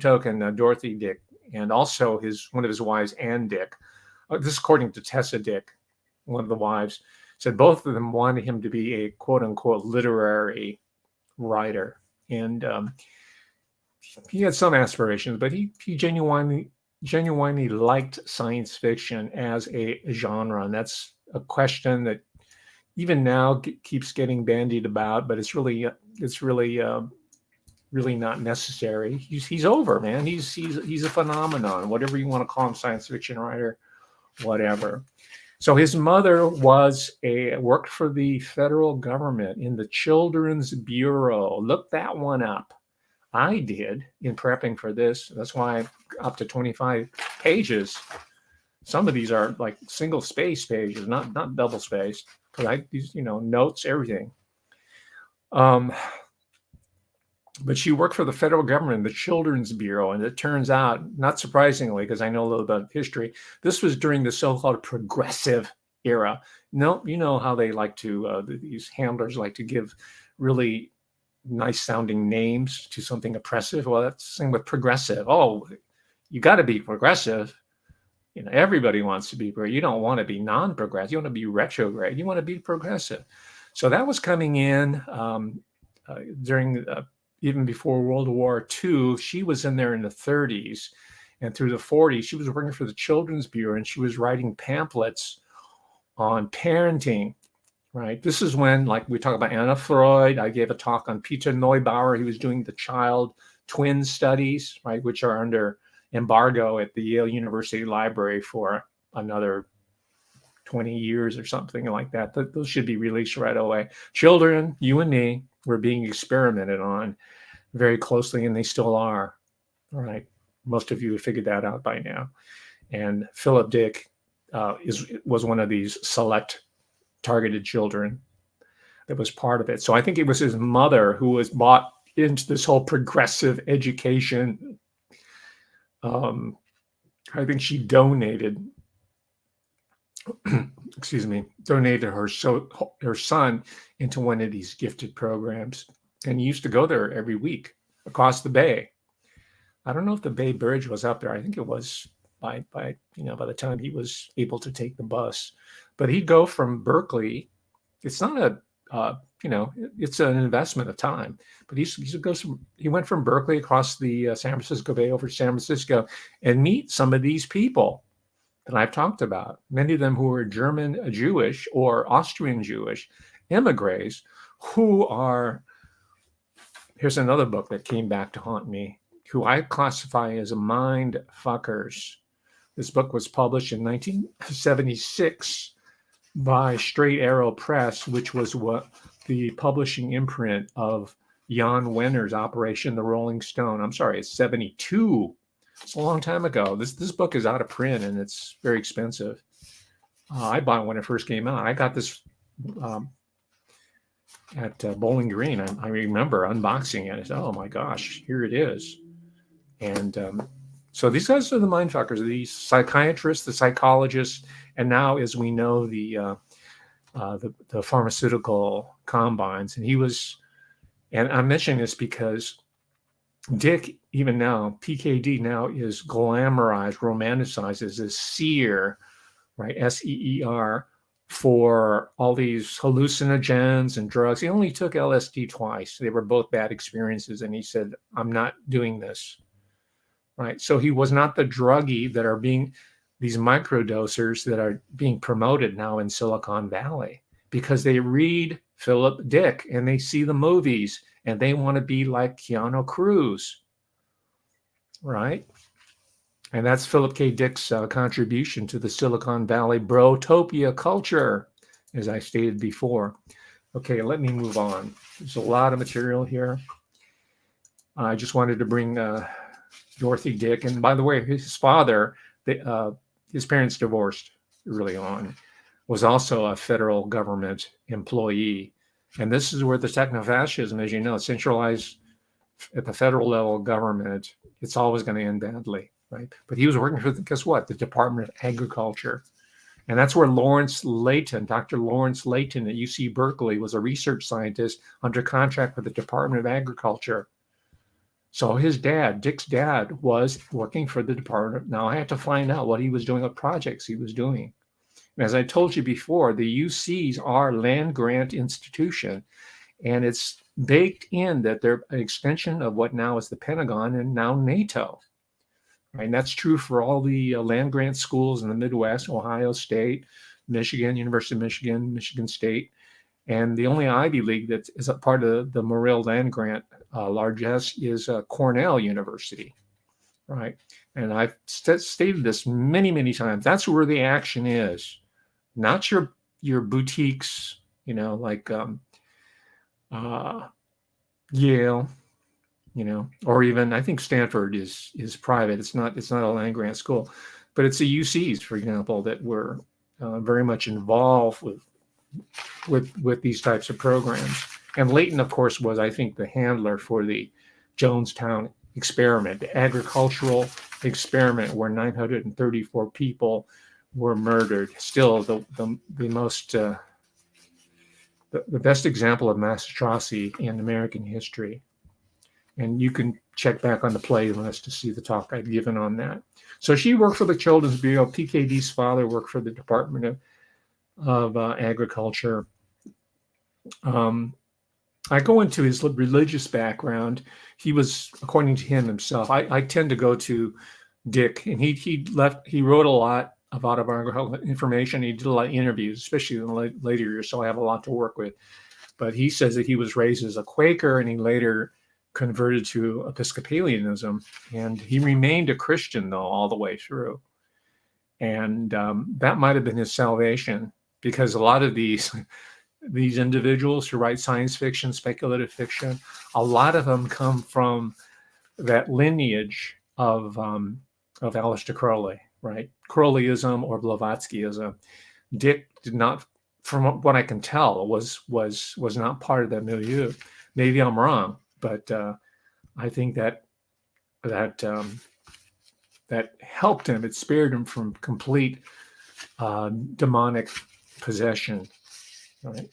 token, Dorothy Dick, and also one of his wives, Ann Dick. This is according to Tessa Dick, one of the wives, said both of them wanted him to be a quote unquote literary writer. And he had some aspirations, but he genuinely liked science fiction as a genre. And that's a question that even now keeps getting bandied about, but it's really not necessary. He's over, man. He's a phenomenon, whatever you want to call him, science fiction writer, whatever. So his mother worked for the federal government in the Children's Bureau. Look that one up. I did in prepping for this. That's why I'm up to 25 pages. Some of these are like single space pages, not double spaced, because notes, everything. But she worked for the federal government, the Children's Bureau, and it turns out, not surprisingly, because I know a little about history, this was during the so-called progressive era. No, you know how they like to, these handlers like to give really nice sounding names to something oppressive. Well, that's the same with progressive. Oh, you got to be progressive. Everybody wants to be, you don't want to be non-progressive. You want to be retrograde. You want to be progressive. So that was coming in during even before World War II. She was in there in the 30s, and through the 40s, she was working for the Children's Bureau, and she was writing pamphlets on parenting. Right. This is when, like, we talk about Anna Freud. I gave a talk on Peter Neubauer. He was doing the child twin studies, right, which are under embargo at the Yale University Library for another 20 years or something like that. Those should be released right away. Children, you and me, were being experimented on very closely, and they still are. All right. Most of you have figured that out by now. And Philip Dick was one of these select targeted children that was part of it. So I think it was his mother who was bought into this whole progressive education. I think she donated her son into one of these gifted programs, and he used to go there every week across the bay. I don't know if the Bay Bridge was up there. I think it was by the time he was able to take the bus. But he'd go from Berkeley. It's not it's an investment of time. But he went from Berkeley across the San Francisco Bay over to San Francisco and meet some of these people that I've talked about. Many of them who are German Jewish or Austrian Jewish immigrants who are. Here's another book that came back to haunt me, who I classify as mind fuckers. This book was published in 1976 by Straight Arrow Press, which was what the publishing imprint of Jan Wenner's Operation the Rolling Stone. I'm sorry, it's 72. It's a long time ago. This book is out of print, and it's very expensive. I bought it when it first came out. I got this at Bowling Green. I remember unboxing it. I said, oh my gosh, here it is. And so these guys are the mindfuckers, the psychiatrists, the psychologists, and now, as we know, the pharmaceutical combines. And I'm mentioning this because Dick, even now, PKD now is glamorized, romanticized as a seer, right? SEER, for all these hallucinogens and drugs. He only took LSD twice. They were both bad experiences. And he said, I'm not doing this. Right. So he was not the druggie that are being these microdosers that are being promoted now in Silicon Valley, because they read Philip Dick and they see the movies and they want to be like Keanu Cruz. Right. And that's Philip K. Dick's contribution to the Silicon Valley brotopia culture, as I stated before. Okay, let me move on. There's a lot of material here. I just wanted to bring Dorothy Dick. And by the way, his father, his parents divorced early on, was also a federal government employee. And this is where the technofascism, as you know, centralized at the federal level government, it's always going to end badly, right? But he was working for, guess what? The Department of Agriculture. And that's where Lawrence Layton, Dr. Lawrence Layton at UC Berkeley, was a research scientist under contract with the Department of Agriculture. So his dad, Dick's dad, was working for the department. Now I have to find out what he was doing, what projects he was doing. And as I told you before, the UCs are land grant institution, and it's baked in that they're an extension of what now is the Pentagon and now NATO. Right? And that's true for all the land grant schools in the Midwest, Ohio State, Michigan, University of Michigan, Michigan State. And the only Ivy League that is a part of the Morrill land grant largesse is Cornell University, right? And I've stated this many, many times. That's where the action is, not your boutiques, like Yale, or even I think Stanford is private. It's not a land grant school, but it's the UCs, for example, that were very much involved with these types of programs. And Layton, of course, was, I think, the handler for the Jonestown experiment, the agricultural experiment where 934 people were murdered. Still the the best example of mass atrocity in American history. And you can check back on the playlist to see the talk I've given on that. So she worked for the Children's Bureau. PKD's father worked for the Department of Agriculture. I go into his religious background. He was, according to him himself, I tend to go to Dick, and he wrote a lot of autobiographical information. He did a lot of interviews, especially in the later years, so I have a lot to work with. But he says that he was raised as a Quaker, and he later converted to Episcopalianism, and he remained a Christian though all the way through. And that might have been his salvation, because a lot of these individuals who write science fiction, speculative fiction, a lot of them come from that lineage of Aleister Crowley, right? Crowleyism or Blavatskyism. Dick did not, from what I can tell, was not part of that milieu. Maybe I'm wrong, but I think that helped him. It spared him from complete demonic possession. Right.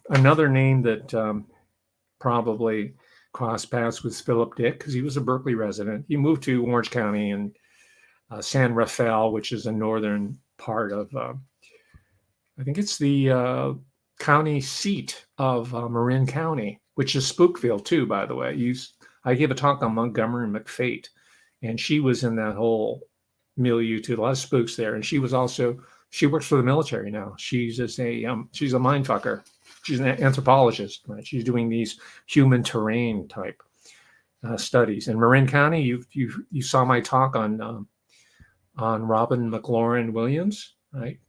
Another name that probably crossed paths with Philip Dick, because he was a Berkeley resident. He moved to Orange County and San Rafael, which is the northern part of, I think it's the county seat of Marin County, which is Spookville too, by the way. I gave a talk on Montgomery McFate, and she was in that whole milieu too. A lot of spooks there, and she works for the military now. She's a mind fucker. She's an anthropologist, right? She's doing these human terrain type studies. In Marin County, you saw my talk on Robin McLaurin Williams, right?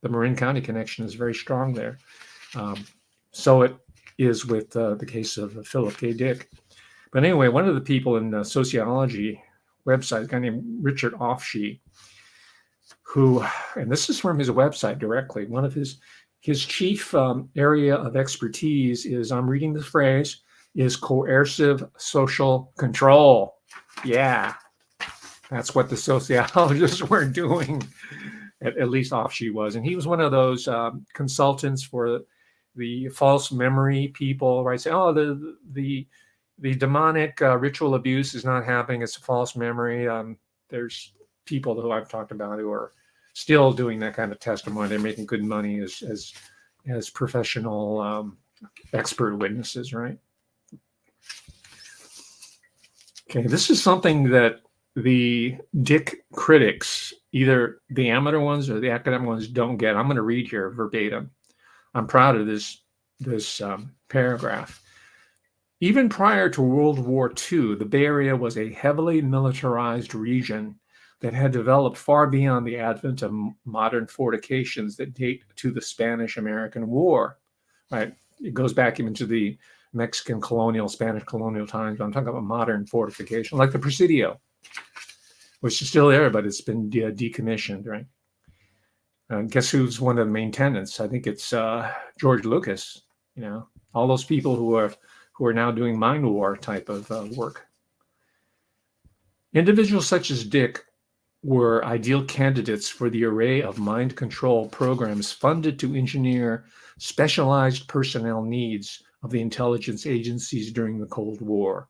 The Marin County connection is very strong there. So it is with the case of Philip K. Dick. But anyway, one of the people in the sociology website, a guy named Richard Offshee, who, and this is from his website directly, one of his chief area of expertise is, I'm reading the phrase, is coercive social control. Yeah, that's what the sociologists were doing. At least Offshee was. And he was one of those consultants for the false memory people, right? Say, oh, the demonic ritual abuse is not happening. It's a false memory. There's people who I've talked about who are still doing that kind of testimony. They're making good money as professional expert witnesses, right? Okay, this is something that the Dick critics, either the amateur ones or the academic ones, don't get. I'm going to read here verbatim. I'm proud of this paragraph. Even prior to World War II, the Bay Area was a heavily militarized region that had developed far beyond the advent of modern fortifications that date to the Spanish-American War. Right? It goes back even to the Mexican colonial, Spanish colonial times. I'm talking about modern fortification, like the Presidio, which is still there, but it's been decommissioned, right? Guess who's one of the main tenants? I think it's George Lucas. You know, all those people who are now doing mind war type of work. Individuals such as Dick were ideal candidates for the array of mind control programs funded to engineer specialized personnel needs of the intelligence agencies during the Cold War.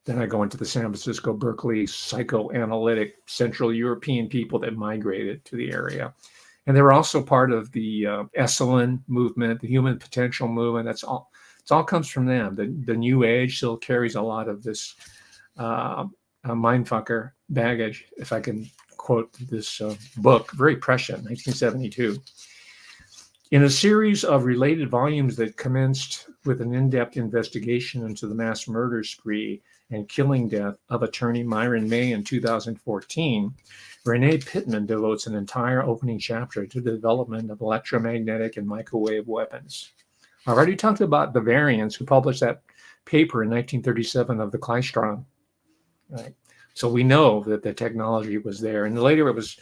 Then I go into the San Francisco, Berkeley psychoanalytic Central European people that migrated to the area. And they were also part of the Esalen movement, the human potential movement. It all comes from them. The New Age still carries a lot of this mindfucker baggage, if I can quote this book, very prescient, 1972. In a series of related volumes that commenced with an in-depth investigation into the mass murder spree and killing death of attorney Myron May in 2014, Renee Pittman devotes an entire opening chapter to the development of electromagnetic and microwave weapons. I already talked about the Varians, who published that paper in 1937 of the Klystron. Right. So we know that the technology was there, and later it was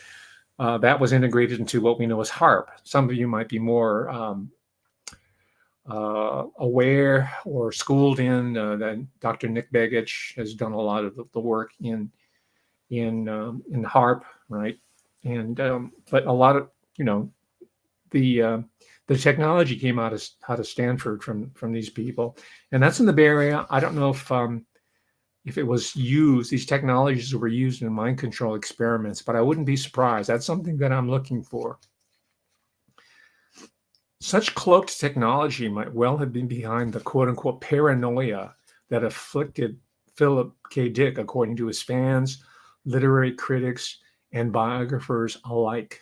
that was integrated into what we know as HARP. Some of you might be more aware or schooled in that Dr. Nick Begich has done a lot of the work in HARP, right? And but a lot of the technology came out of Stanford from these people, and that's in the Bay Area. I don't know if it was used, these technologies were used in mind control experiments, but I wouldn't be surprised. That's something that I'm looking for. Such cloaked technology might well have been behind the quote-unquote paranoia that afflicted Philip K. Dick, according to his fans, literary critics, and biographers alike.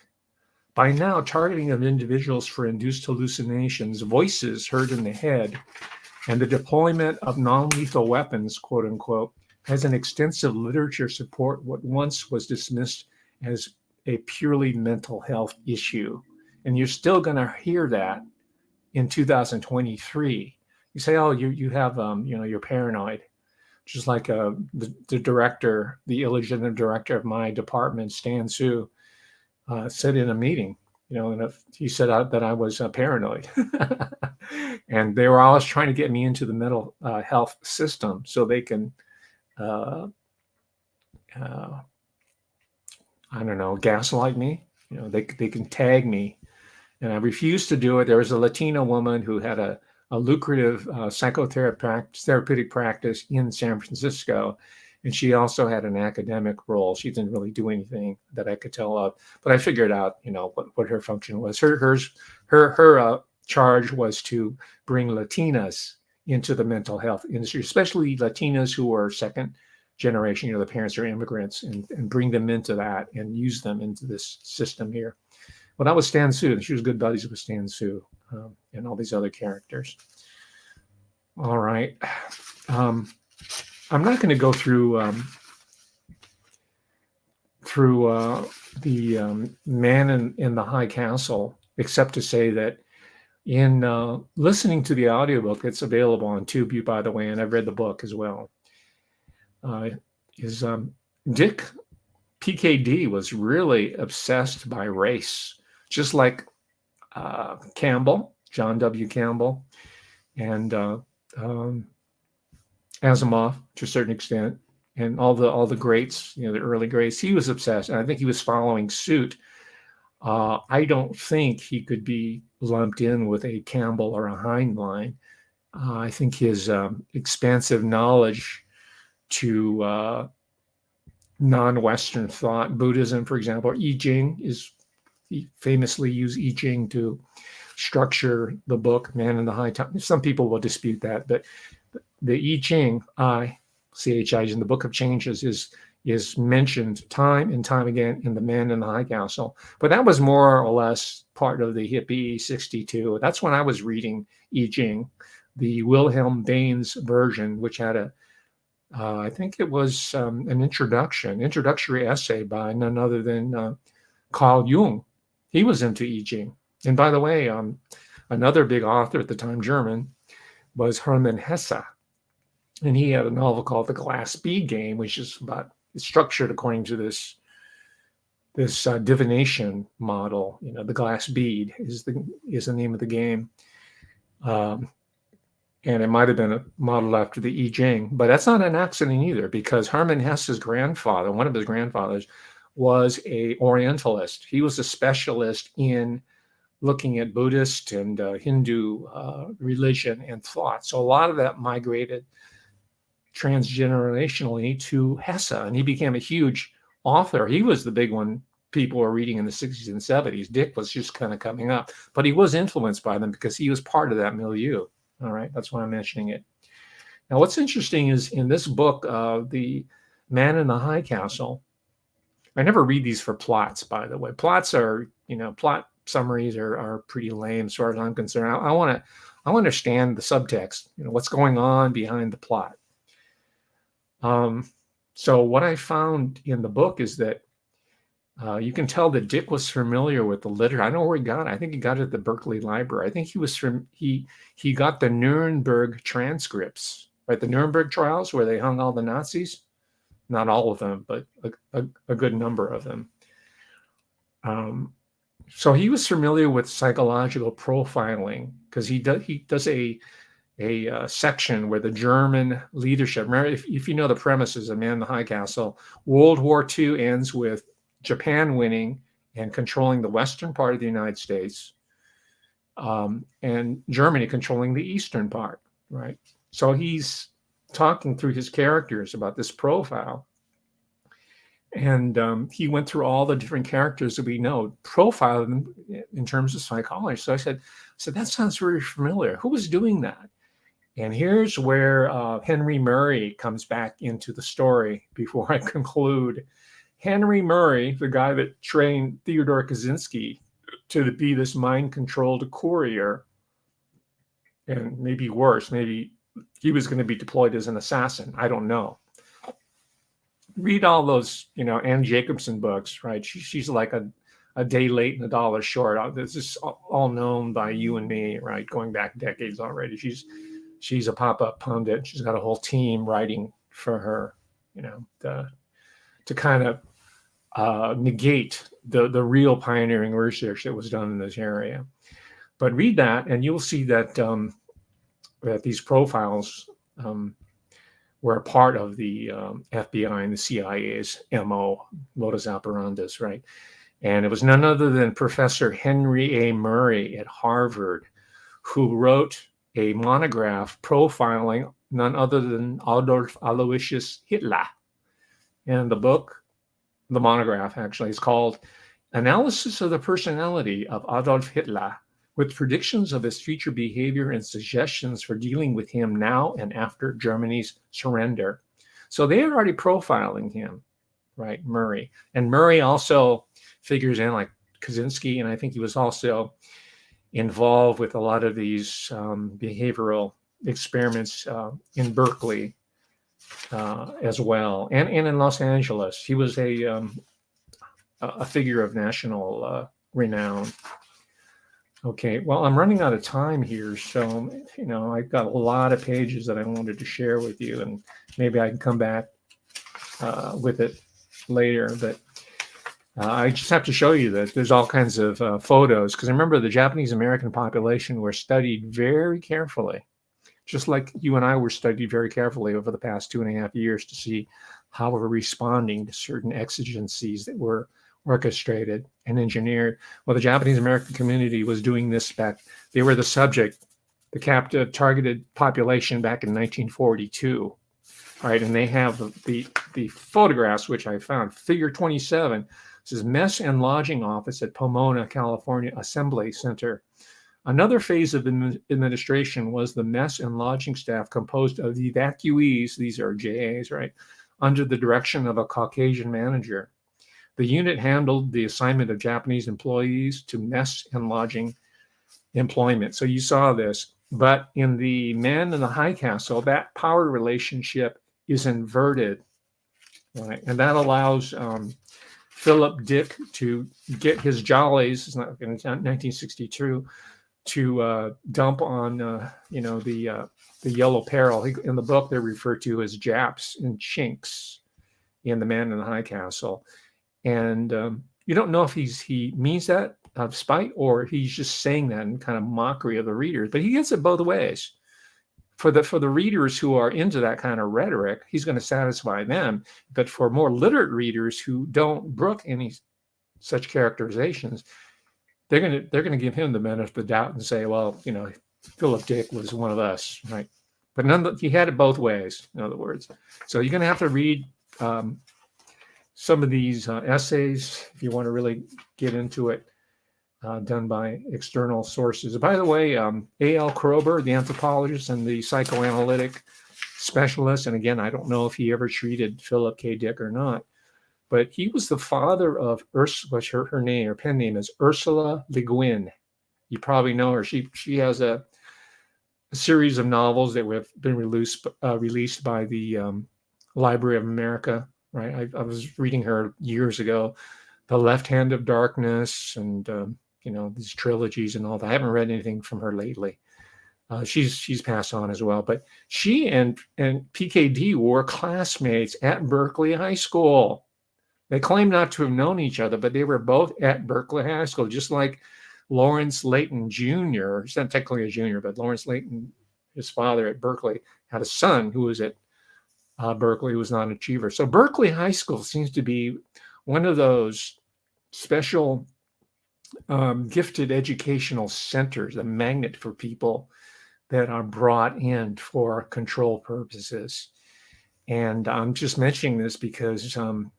By now, targeting of individuals for induced hallucinations, voices heard in the head, and the deployment of non-lethal weapons, quote-unquote, has an extensive literature support what once was dismissed as a purely mental health issue. And you're still going to hear that in 2023. You say, "Oh, you have you're paranoid," just like the director, the illegitimate director of my department, Stan Su, said in a meeting. And he said that I was paranoid, and they were always trying to get me into the mental health system so they can, I don't know, gaslight me. They can tag me. And I refused to do it. There was a Latina woman who had a lucrative psychotherapeutic practice in San Francisco, and she also had an academic role. She didn't really do anything that I could tell of, but I figured out, what her function was. Her charge was to bring Latinas into the mental health industry, especially Latinas who are second generation. The parents are immigrants, and bring them into that and use them into this system here. Well, that was Stan Su, and she was good buddies with Stan Su and all these other characters. All right. I'm not going to go through the Man in the High Castle, except to say that in listening to the audiobook, it's available on Tubi, by the way, and I've read the book as well, is Dick PKD was really obsessed by race. Just like Campbell, John W. Campbell, and Asimov to a certain extent, and all the greats, the early greats, he was obsessed, and I think he was following suit. I don't think he could be lumped in with a Campbell or a Heinlein. I think his expansive knowledge to non-Western thought, Buddhism, for example, or I Ching he famously used I Ching to structure the book, Man in the High Castle. Some people will dispute that, but the I Ching, I-C-H-I, in the Book of Changes is mentioned time and time again in the Man in the High Castle. But that was more or less part of the hippie 62. That's when I was reading I Ching, the Wilhelm Baines version, which had I think it was an introductory essay by none other than Carl Jung. He was into I Ching. And by the way, another big author at the time, German, was Hermann Hesse. And he had a novel called The Glass Bead Game, which is it's structured according to this divination model. The glass bead is the name of the game. And it might have been modeled after the I Ching, but that's not an accident either, because Hermann Hesse's grandfather, one of his grandfathers, was a Orientalist. He was a specialist in looking at Buddhist and Hindu religion and thought. So a lot of that migrated transgenerationally to Hesse, and he became a huge author. He was the big one people were reading in the 60s and 70s. Dick was just kind of coming up, but he was influenced by them because he was part of that milieu. All right, that's why I'm mentioning it. Now, what's interesting is in this book, The Man in the High Castle, I never read these for plots, by the way. Plots are, plot summaries are pretty lame as far as I'm concerned. I want to understand the subtext, what's going on behind the plot. So what I found in the book is that you can tell that Dick was familiar with the literature. I don't know where he got it. I think he got it at the Berkeley Library. I think he got the Nuremberg transcripts, right? The Nuremberg trials where they hung all the Nazis. Not all of them, but a good number of them. So he was familiar with psychological profiling because he does a section where the German leadership. Remember, if you know the premises of Man in the High Castle, World War II ends with Japan winning and controlling the western part of the United States, and Germany controlling the eastern part, right? So he's talking through his characters about this profile. And he went through all the different characters that we know, profiled them in terms of psychology. So I said, that sounds very familiar. Who was doing that? And here's where Henry Murray comes back into the story before I conclude. Henry Murray, the guy that trained Theodore Kaczynski to be this mind-controlled courier, and maybe worse, maybe he was going to be deployed as an assassin. I don't know. Read all those, Anne Jacobson books, right? She's like a day late and a dollar short. This is all known by you and me, right? Going back decades already. She's a pop-up pundit. She's got a whole team writing for her, to kind of negate the real pioneering research that was done in this area. But read that, and you'll see that that these profiles were a part of the FBI and the CIA's MO, modus operandus, right? And it was none other than Professor Henry A. Murray at Harvard who wrote a monograph profiling none other than Adolf Aloysius Hitler. And the monograph actually, is called Analysis of the Personality of Adolf Hitler, with predictions of his future behavior and suggestions for dealing with him now and after Germany's surrender. So they are already profiling him, right, Murray. And Murray also figures in like Kaczynski, and I think he was also involved with a lot of these behavioral experiments in Berkeley as well, and in Los Angeles. He was a figure of national renown. Okay, well, I'm running out of time here, so I've got a lot of pages that I wanted to share with you, and maybe I can come back with it later. But I just have to show you that there's all kinds of photos, because remember, the Japanese American population were studied very carefully, just like you and I were studied very carefully over the past 2.5 years to see how we're responding to certain exigencies that were orchestrated and engineered. Well, the Japanese American community was doing this back. They were the subject, the captive targeted population back in 1942. All right, and they have the photographs, which I found. Figure 27. This is Mess and Lodging Office at Pomona, California Assembly Center. Another phase of administration was the mess and lodging staff composed of the evacuees, these are JAs, right, under the direction of a Caucasian manager. The unit handled the assignment of Japanese employees to mess and lodging employment. So you saw this, but in the men in the high castle, that power relationship is inverted, right? And that allows Philip Dick to get his jollies, it's not in 1962, to dump on the yellow peril. In the book, they're referred to as Japs and Chinks in The Man in the High Castle. And you don't know if he means that out of spite or he's just saying that in kind of mockery of the readers. But he gets it both ways. For the readers who are into that kind of rhetoric, he's going to satisfy them. But for more literate readers who don't brook any such characterizations, they're going to give him the benefit of the doubt and say, well, Philip Dick was one of us, right? But he had it both ways, in other words. So you're going to have to read some of these essays if you want to really get into it, done by external sources. By the way, A.L. Kroeber, the anthropologist and the psychoanalytic specialist, and again, I don't know if he ever treated Philip K. Dick or not, but he was the father of Ursula. Her name, her pen name is Ursula Le Guin. You probably know her. She has a series of novels that have been released by the Library of America. Right, I was reading her years ago, The Left Hand of Darkness, and these trilogies and all that. I haven't read anything from her lately. She's passed on as well, but she and PKD were classmates at Berkeley High School. They claim not to have known each other, but they were both at Berkeley High School, just like Lawrence Layton Jr. He's not technically a junior, but Lawrence Layton, his father at Berkeley, had a son who was at Berkeley, who was not an achiever. So Berkeley High School seems to be one of those special gifted educational centers, a magnet for people that are brought in for control purposes. And I'm just mentioning this because when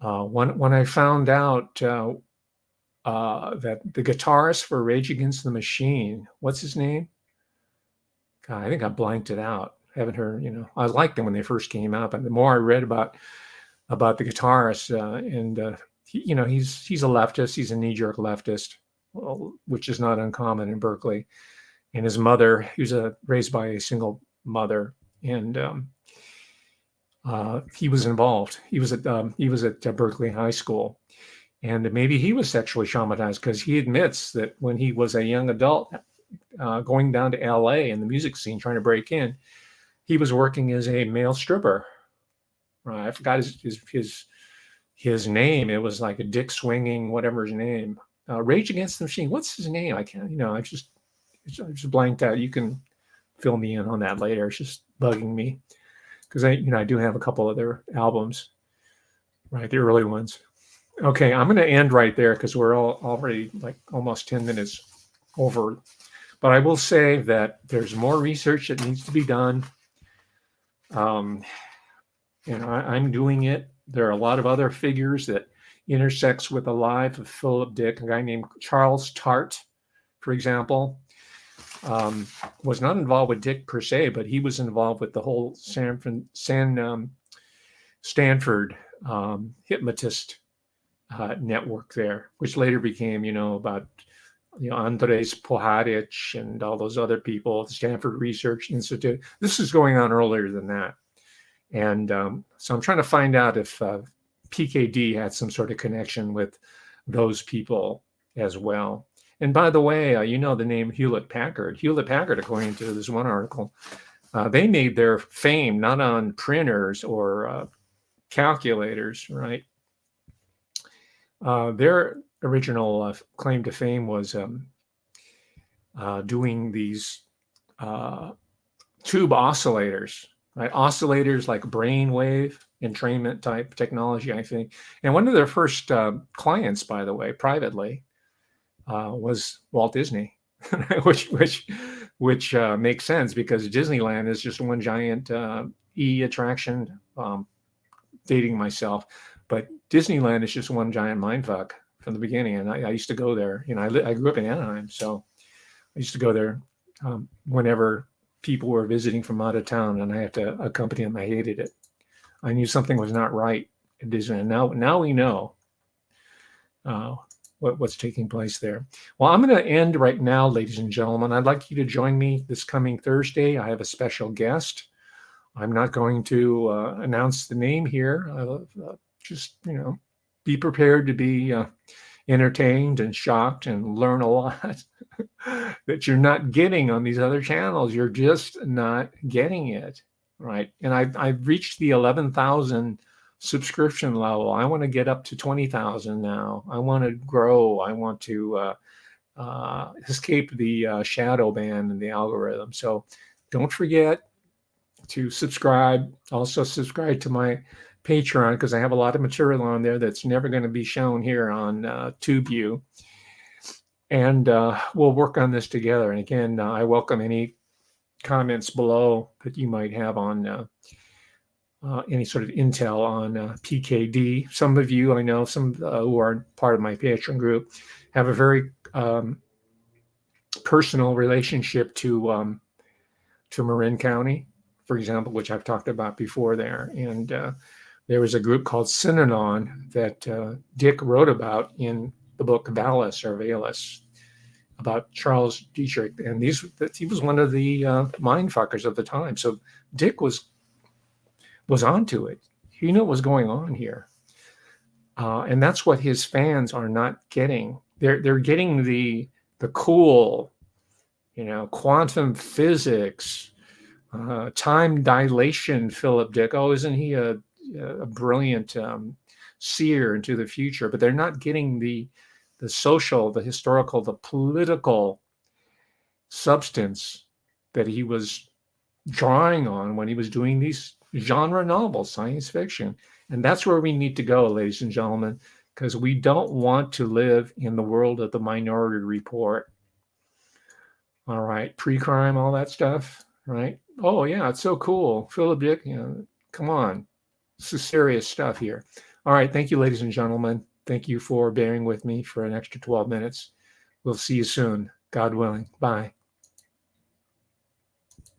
I found out that the guitarist for Rage Against the Machine, what's his name? God, I think I blanked it out. I haven't heard, I liked them when they first came out, but the more I read about the guitarist, he's a leftist, he's a knee-jerk leftist, which is not uncommon in Berkeley. And his mother, he was raised by a single mother, and he was involved. He was at Berkeley High School, and maybe he was sexually traumatized because he admits that when he was a young adult, going down to LA in the music scene, trying to break in, he was working as a male stripper. I forgot his name. It was like a dick swinging, whatever his name. Rage Against the Machine. What's his name? I can't. I just blanked out. You can fill me in on that later. It's just bugging me because I do have a couple of their albums, right? The early ones. Okay, I'm going to end right there because we're already like almost 10 minutes over. But I will say that there's more research that needs to be done. I'm doing it. There are a lot of other figures that intersects with the life of Philip Dick, a guy named Charles Tart, for example, was not involved with Dick per se, but he was involved with the whole Stanford hypnotist network there, which later became, about Andres Poharic and all those other people, the Stanford Research Institute. This is going on earlier than that. And so I'm trying to find out if PKD had some sort of connection with those people as well. And by the way, the name Hewlett Packard. Hewlett Packard, according to this one article, they made their fame not on printers or calculators, right? Their original claim to fame was doing these tube oscillators, right? Oscillators like brainwave entrainment type technology, I think. And one of their first clients, by the way, privately, was Walt Disney, which makes sense because Disneyland is just one giant attraction. Dating myself, but Disneyland is just one giant mindfuck from the beginning. And I used to go there. I grew up in Anaheim, so I used to go there whenever people were visiting from out of town, and I had to accompany them. I hated it. I knew something was not right in Disneyland. Now we know what's taking place there. Well, I'm going to end right now, ladies and gentlemen. I'd like you to join me this coming Thursday. I have a special guest. I'm not going to announce the name here. Just, be prepared to be entertained and shocked and learn a lot that you're not getting on these other channels. You're just not getting it, right? And I've reached the 11,000 subscription level. I want to get up to 20,000 now. I want to grow. I want to escape the shadow ban and the algorithm. So don't forget to subscribe. Also subscribe to my Patreon because I have a lot of material on there that's never going to be shown here on TubeView. And we'll work on this together. And again, I welcome any comments below that you might have on any sort of intel on PKD. Some of you, I know, some who are part of my Patreon group, have a very personal relationship to Marin County, for example, which I've talked about before there. And there was a group called Synanon that Dick wrote about in the book Valus or Valus about Charles Dietrich. And he was one of the mindfuckers of the time. So Dick was onto it. He knew what was going on here. And that's what his fans are not getting. They're getting the cool, quantum physics, time dilation, Philip Dick. Oh, isn't he a brilliant seer into the future? But they're not getting the social, the historical, the political substance that he was drawing on when he was doing these genre novels, science fiction. And that's where we need to go, ladies and gentlemen. because we don't want to live in the world of the Minority Report. All right, pre-crime, all that stuff, right? Oh yeah, it's so cool. Philip Dick, come on. This is serious stuff here. All right, thank you, ladies and gentlemen. Thank you for bearing with me for an extra 12 minutes. We'll see you soon, God willing. Bye.